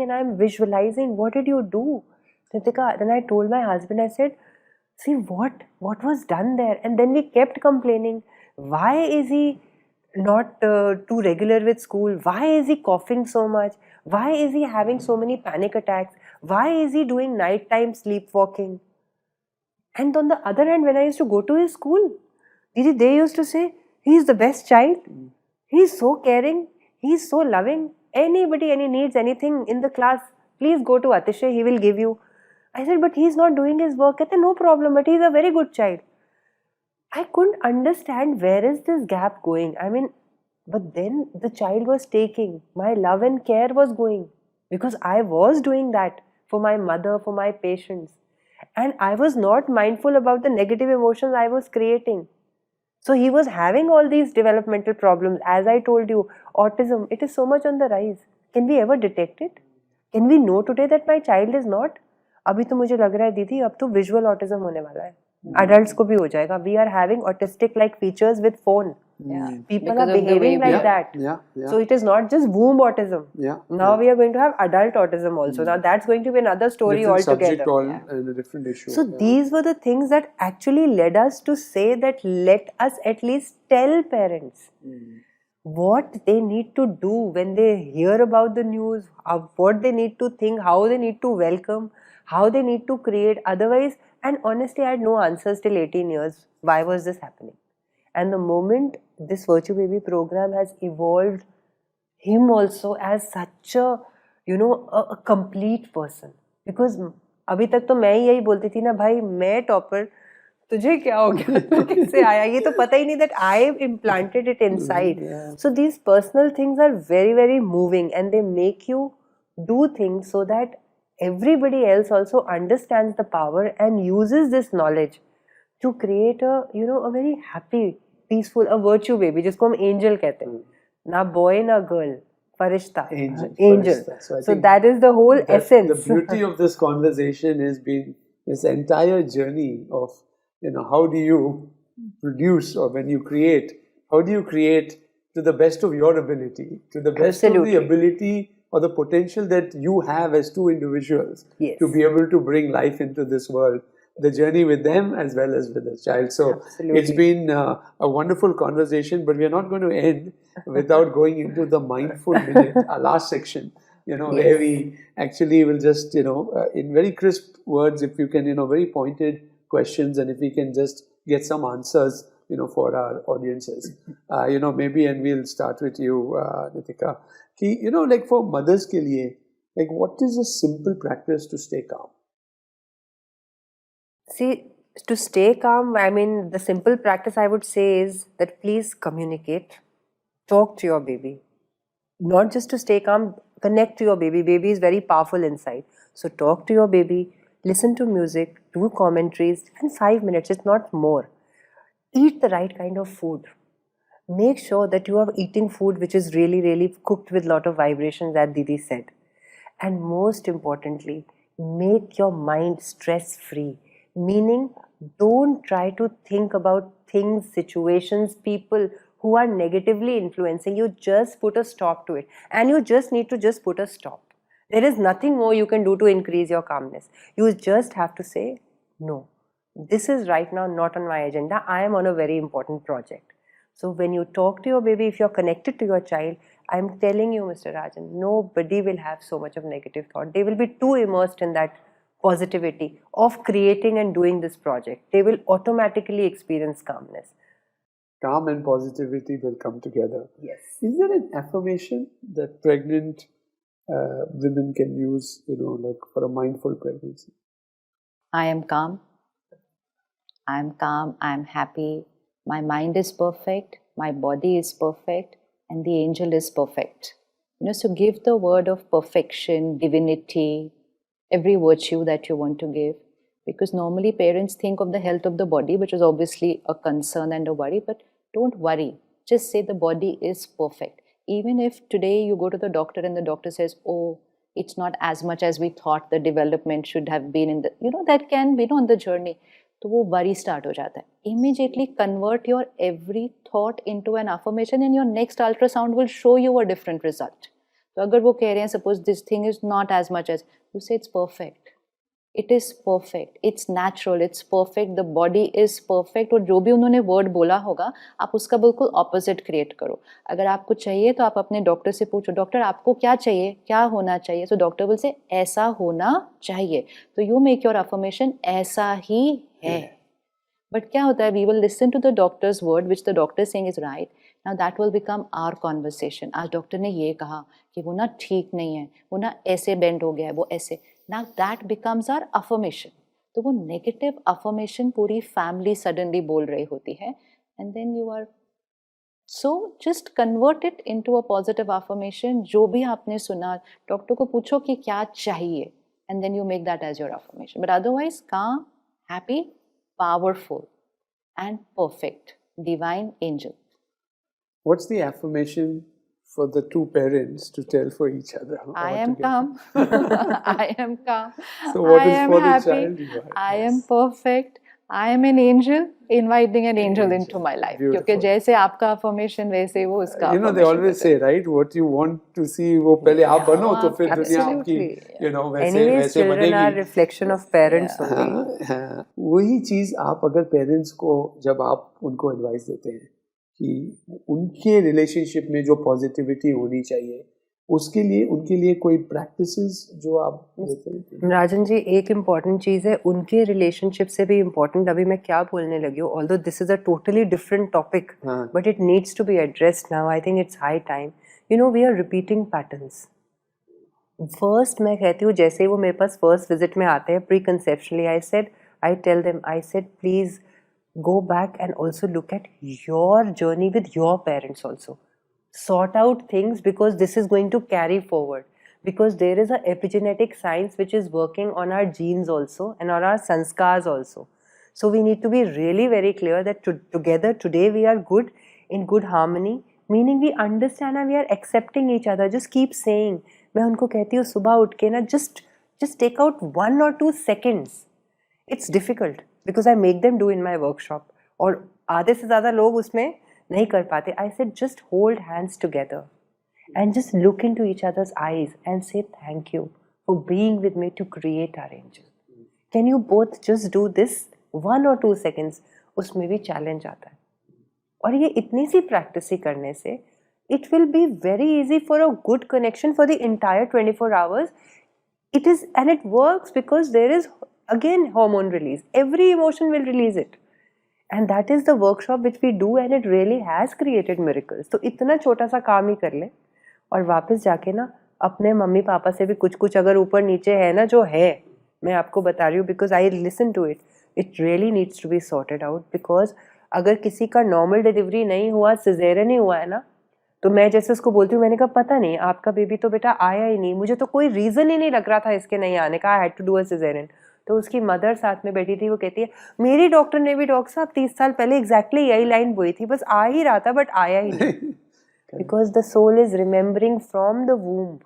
and I'm visualizing. What did you do, Nitika? Then I told my husband, I said, see what was done there. And then we kept complaining. Why is he not too regular with school? Why is he coughing so much? Why is he having so many panic attacks? Why is he doing nighttime sleepwalking? And on the other hand, when I used to go to his school, Didi, they used to say, he's the best child. He's so caring. He's so loving. Anybody, any needs anything in the class, please go to Atishay, he will give you. I said, but he's not doing his work. I said, no problem, but he's a very good child. I couldn't understand where is this gap going. I mean, but then the child was taking, my love and care was going, because I was doing that for my mother, for my patients. And I was not mindful about the negative emotions I was creating. So he was having all these developmental problems. As I told you, autism, it is so much on the rise. Can we ever detect it? Can we know today that my child is not? अभी तो मुझे लग रहा है दीदी, अब तो visual autism होने वाला है. Adults को भी हो जाएगा. We are having autistic-like features with phone. Yeah. People Because are of the behaving way like that. So it is not just womb autism. Now we are going to have adult autism also. Now that's going to be another story different altogether. Subject and a different issue. So these were the things that actually led us to say that let us at least tell parents. what they need to do when they hear about the news, what they need to think, how they need to welcome, how they need to create. Otherwise, and honestly, I had no answers till 18 years. Why was this happening? And the moment this Virtue Baby program has evolved him also as such a, a complete person. Because अभी तक तो मैं ही यही बोलती थी ना, भाई मैं टॉपर, तुझे क्या हो गया, तू कैसे आया, ये तो पता ही नहीं that I implanted it inside. So these personal things are very, very moving, and they make you do things so that everybody else also understands the power and uses this knowledge to create a, a very happy, peaceful, a virtue baby, जिसको हम angel कहते हैं, ना boy ना girl, farishta, angel. So that is the whole essence. The beauty of this conversation has been this entire journey of, how do you produce, or when you create, how do you create to the best of your ability, to the best of the ability or the potential that you have as two individuals, to be able to bring life into this world, the journey with them as well as with the child. So it's been a wonderful conversation, but we are not going to end without going into the mindful minute, our last section, where we actually will just, in very crisp words, if you can, very pointed questions, and if we can just get some answers, for our audiences, maybe, and we'll start with you, Nitika. Like for mothers ke liye, like what is a simple practice to stay calm? See, to stay calm, I mean, the simple practice I would say is that please communicate, talk to your baby. Not just to stay calm, connect to your baby. Baby is very powerful inside. So talk to your baby, listen to music, do commentaries, and 5 minutes, it's not more. Eat the right kind of food. Make sure that you are eating food which is really, really cooked with lot of vibrations, as Didi said. And most importantly, make your mind stress-free. Meaning, don't try to think about things, situations, people who are negatively influencing you. Just put a stop to it. And you just need to just put a stop. There is nothing more you can do to increase your calmness. You just have to say, no, this is right now not on my agenda. I am on a very important project. So when you talk to your baby, if you're connected to your child, I'm telling you, Mr. Rajan, nobody will have so much of negative thought. They will be too immersed in that positivity of creating and doing this project. They will automatically experience calmness. Calm and positivity will come together. Yes. Is there an affirmation that pregnant women can use, like for a mindful pregnancy? I am calm. I am calm. I am happy. My mind is perfect. My body is perfect. And the angel is perfect. So give the word of perfection, divinity, every virtue that you want to give. Because normally parents think of the health of the body, which is obviously a concern and a worry, but don't worry. Just say the body is perfect. Even if today you go to the doctor and the doctor says, oh, it's not as much as we thought, the development should have been in the, that can be on the journey. तो वो worry start हो जाता है. Immediately convert your every thought into an affirmation, and your next ultrasound will show you a different result. तो अगर वो कह रहे हैं, suppose this thing is not as much as, you say it's perfect. It is perfect. It's natural. It's perfect. The body is perfect. और जो भी उन्होंने word बोला होगा, आप उसका बिल्कुल opposite create करो. अगर आपको चाहिए तो आप अपने डॉक्टर से पूछो, डॉक्टर आपको क्या चाहिए, क्या होना चाहिए. So doctor will say ऐसा होना चाहिए. तो you make your affirmation ऐसा ही है. But क्या होता है, we will listen to the doctor's word, which the doctor is saying is right. Now that will become our conversation. आज डॉक्टर ने ये कहा कि वो ना ठीक नहीं है, वो ना ऐसे bend हो गया है, वो ऐसे. Now that becomes our affirmation. तो वो negative affirmation पूरी family suddenly बोल रही होती है, and then you are, so just convert it into a positive affirmation. जो भी आपने सुना, डॉक्टर को पूछो कि क्या चाहिए, and then you make that as your affirmation. But otherwise, calm, happy, powerful, and perfect, divine angel. What's the affirmation for the two parents to tell for each other? I am calm. I am calm. So what I is am for happy. the child? I am perfect. I am an angel, inviting an angel into my life. Beautiful. क्योंकि जैसे आपका affirmation वैसे वो उसका. They always say, right? What you want to see, वो पहले आप बनो तो फिर दुनिया आपकी, Anyways, वैसे children are reflection of parents only. वही चीज आप अगर पेरेंट्स को जब आप उनको एडवाइस देते हैं कि उनके रिलेशनशिप में जो पॉजिटिविटी होनी चाहिए, उसके लिए उनके लिए कोई प्रैक्टिसेस जो आप देते हैं? राजन जी, एक इम्पॉर्टेंट चीज़ है, उनके रिलेशनशिप से भी इम्पॉर्टेंट अभी मैं क्या बोलने लगी हूँ, although this is a totally different topic, हाँ, but it needs to be addressed now. I think it's high time. You know, we are repeating patterns. First मैं कहती हूँ, जैसे ही वो मेरे पास फर्स्ट विजिट में आते हैं, preconceptionally I tell them, I said please go back and also look at your journey with your parents also. Sort out things, because this is going to carry forward, because there is a epigenetic science which is working on our genes also and on our sanskars also. So we need to be really very clear that together today we are good, in good harmony, meaning we understand and we are accepting each other. Just keep saying. मैं उनको कहती हूँ सुबह उठ के ना, just take out 1 or 2 seconds. It's difficult because I make them do in my workshop, और आधे से ज़्यादा लोग उसमें नहीं कर पाते. I said just hold hands together and just look into each other's eyes and say thank you for being with me to create our angel. Can you both just do this 1 or 2 seconds? उसमें भी challenge आता है, और ये इतनी सी practice ही करने से it will be very easy for a good connection for the entire 24 hours. It is, and it works because there is again hormone release. Every emotion will release it, and that is the workshop which we do, and it really has created miracles. तो इतना छोटा सा काम ही कर ले, और वापस जाके ना अपने मम्मी पापा से भी कुछ अगर ऊपर नीचे है ना, जो है, मैं आपको बता रही हूँ because I listen to it. It really needs to be sorted out, because अगर किसी का नॉर्मल डिलीवरी नहीं हुआ, सिजेरियन ही हुआ है ना, तो मैं जैसे उसको बोलती हूँ, मैंने कहा पता नहीं आपका बेबी तो बेटा आया ही नहीं, मुझे तो कोई रीज़न ही नहीं लग रहा था इसके नहीं आने का, I had to do a caesarean. तो उसकी मदर साथ में बैठी थी, वो कहती है मेरी डॉक्टर ने भी डॉक्टर साहब 30 साल पहले एग्जैक्टली यही लाइन बोई थी, बस आ ही रहा था बट आया ही नहीं. Because the soul is remembering from the womb.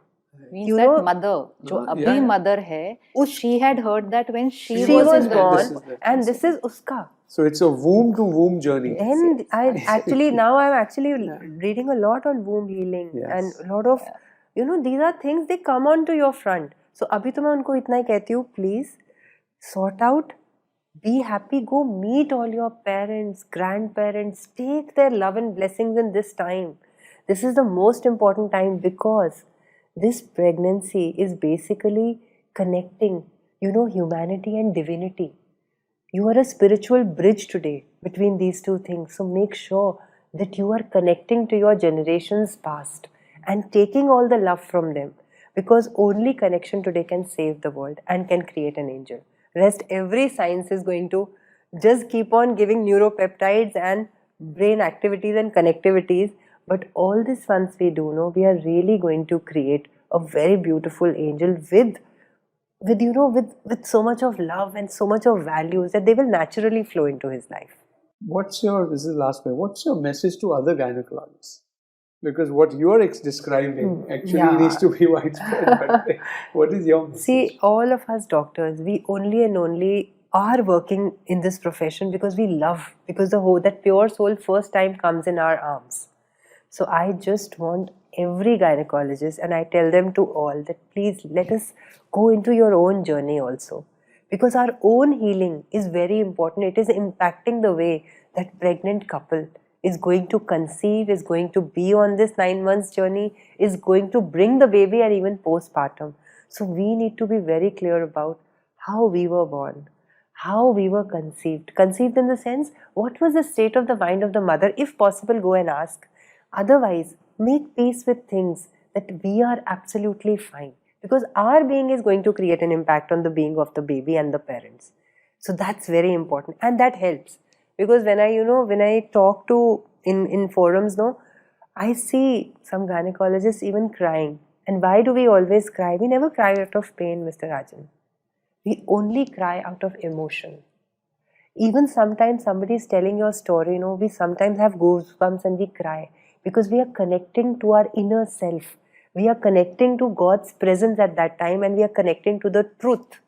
Means You that know, mother, जो yeah, अभी yeah. mother है, she had heard that when she she was was in the born, This is the- and this is uska. So it's a womb to womb journey. And yes. I actually now I'm actually reading a lot on womb healing, Yes. and a lot of, you know, these are things they come onto your front. So अभी तो मैं उनको इतना ही कहती हूँ, please sort out, be happy, go meet all your parents, grandparents, take their love and blessings in this time. This is the most important time, because this pregnancy is basically connecting, you know, humanity and divinity. You are a spiritual bridge today between these two things. So make sure that you are connecting to your generations past and taking all the love from them, because only connection today can save the world and can create an angel. Rest, every science is going to just keep on giving neuropeptides and brain activities and connectivities. But all this once we do know, we are really going to create a very beautiful angel with you know, with so much of love and so much of values that they will naturally flow into his life. This is the last question, what's your message to other gynecologists? Because what you are describing actually Yeah. needs to be widespread. But what is your message? See, all of us doctors, we only and only are working in this profession because we love, because that pure soul first time comes in our arms. So I just want every gynecologist, and I tell them to all, that please let us go into your own journey also, because our own healing is very important. It is impacting the way that pregnant couple is going to conceive, is going to be on this 9 months journey, is going to bring the baby, and even postpartum. So we need to be very clear about how we were born, how we were conceived. Conceived in the sense, what was the state of the mind of the mother? If possible, go and ask. Otherwise, make peace with things, that we are absolutely fine, because our being is going to create an impact on the being of the baby and the parents. So that's very important, and that helps, because when I talk to in forums, no, I see some gynecologists even crying. And why do we always cry? We never cry out of pain, Mr. Rajan. We only cry out of emotion. Even sometimes somebody is telling your story, we sometimes have goosebumps and we cry, because we are connecting to our inner self. We are connecting to God's presence at that time, and we are connecting to the truth.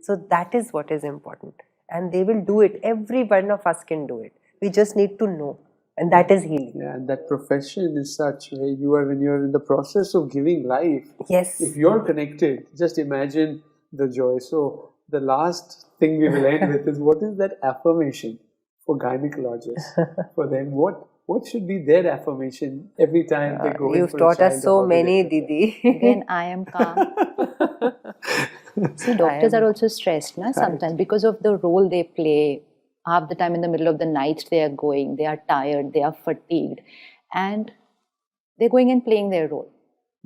So that is what is important. And they will do it. Every one of us can do it. We just need to know. And that is healing. Yeah, and that profession is such where when you're in the process of giving life. Yes. If you're connected, just imagine the joy. So the last thing we will end with is, what is that affirmation for gynecologists? For them, what what should be their affirmation every time they go in You've for a taught us child so about it, many, etc. Didi. Again, I am calm. See, doctors am- are also stressed na, sometimes because of the role they play. Half the time in the middle of the night they are going, they are tired, they are fatigued, and they're going and playing their role.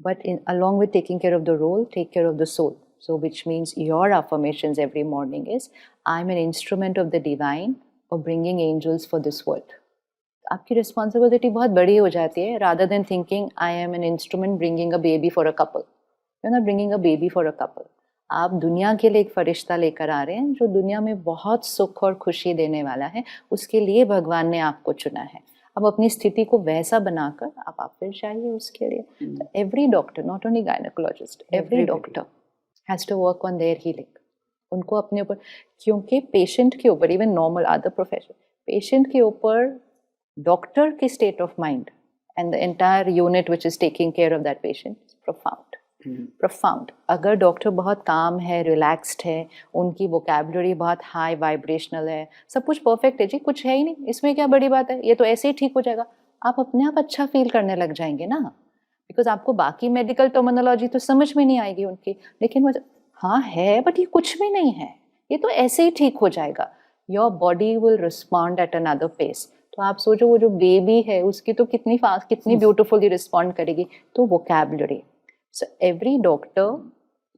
But along with taking care of the role, take care of the soul. So which means your affirmations every morning is, I'm an instrument of the divine of bringing angels for this world. आपकी responsibility बहुत बड़ी हो जाती है, rather than thinking I am an instrument bringing a baby for a couple. You're not bringing a baby for a couple. आप दुनिया के लिए एक फरिश्ता लेकर आ रहे हैं जो दुनिया में बहुत सुख और खुशी देने वाला है, उसके लिए भगवान ने आपको चुना है. अब अपनी स्थिति को वैसा बनाकर आप फिर चाहिए उसके लिए. Every doctor, not only gynaecologist, every doctor has to work on their healing. उनको अपने ऊपर, क्योंकि पेशेंट के ऊपर, even normal other profession, patient के ऊपर डॉक्टर की state of mind and the entire unit which is taking care of that patient profound. Profound. अगर डॉक्टर बहुत काम है, रिलैक्स्ड है, उनकी वोकैबुलरी बहुत हाई वाइब्रेशनल है, सब कुछ परफेक्ट है, जी कुछ है ही नहीं, इसमें क्या बड़ी बात है, ये तो ऐसे ही ठीक हो जाएगा, आप अपने आप अच्छा फील करने लग जाएंगे ना. बिकॉज आपको बाकी मेडिकल टर्मिनोलॉजी तो समझ में नहीं आएगी उनकी, लेकिन वो हाँ है बट ये कुछ भी नहीं है, ये तो ऐसे ही ठीक हो जाएगा. Your body will respond at another pace. तो आप सोचो वो जो बेबी है उसकी तो कितनी फास्ट, कितनी ब्यूटिफुली रिस्पॉन्ड करेगी. तो vocabulary. So every doctor,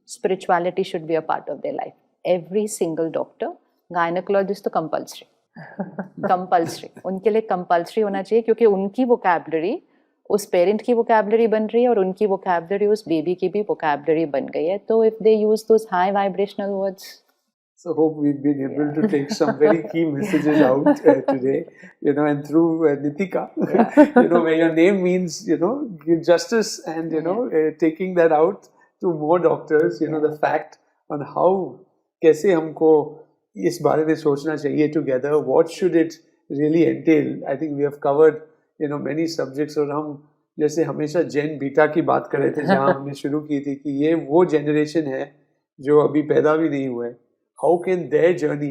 spirituality should be a part of their life. Every single doctor, gynecologist तो compulsory. Compulsory. उनके लिए compulsory होना चाहिए, क्योंकि उनकी vocabulary उस parent की vocabulary बन रही है और उनकी vocabulary उस baby की भी vocabulary बन गई है. तो if they use those high vibrational words. So hope we've been able to take some very key messages out today, and through Nitika, where your name means, give justice and, taking that out to more doctors, the fact on how, कैसे हमको इस बारे में सोचना चाहिए together, what should it really entail. I think we have covered, many subjects, और हम जैसे हमेशा जेन बीटा की बात कर रहे थे, जहाँ हमने शुरू की थी कि ये वो generation है जो अभी पैदा भी नहीं हुए. How can their journey,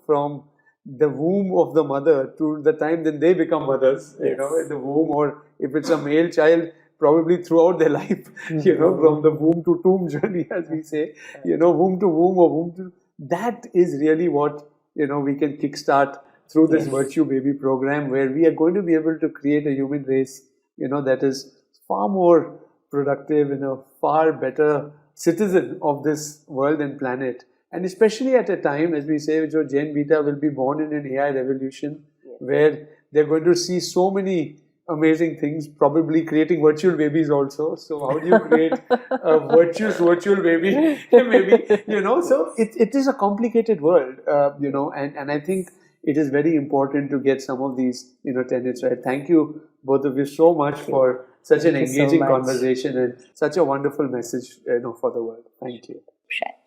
from the womb of the mother to the time then they become mothers, in the womb, or if it's a male child, probably throughout their life, from the womb to tomb journey, as we say, womb to womb or womb to, that is really what, we can kickstart through this Virtue Baby program, where we are going to be able to create a human race, that is far more productive and a far better citizen of this world and planet. And especially at a time, as we say, Gen Beta will be born in an AI revolution, where they're going to see so many amazing things, probably creating virtual babies also. So how do you create a virtuous virtual baby? Maybe, so it is a complicated world, and I think it is very important to get some of these, tenets right. Thank you, both of you, so much for such an engaging conversation and such a wonderful message, for the world. Thank you.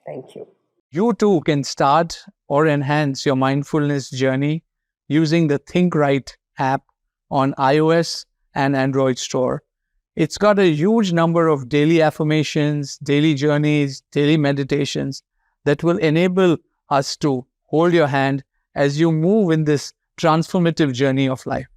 Thank you. You too can start or enhance your mindfulness journey using the Think Right app on iOS and Android store. It's got a huge number of daily affirmations, daily journeys, daily meditations that will enable us to hold your hand as you move in this transformative journey of life.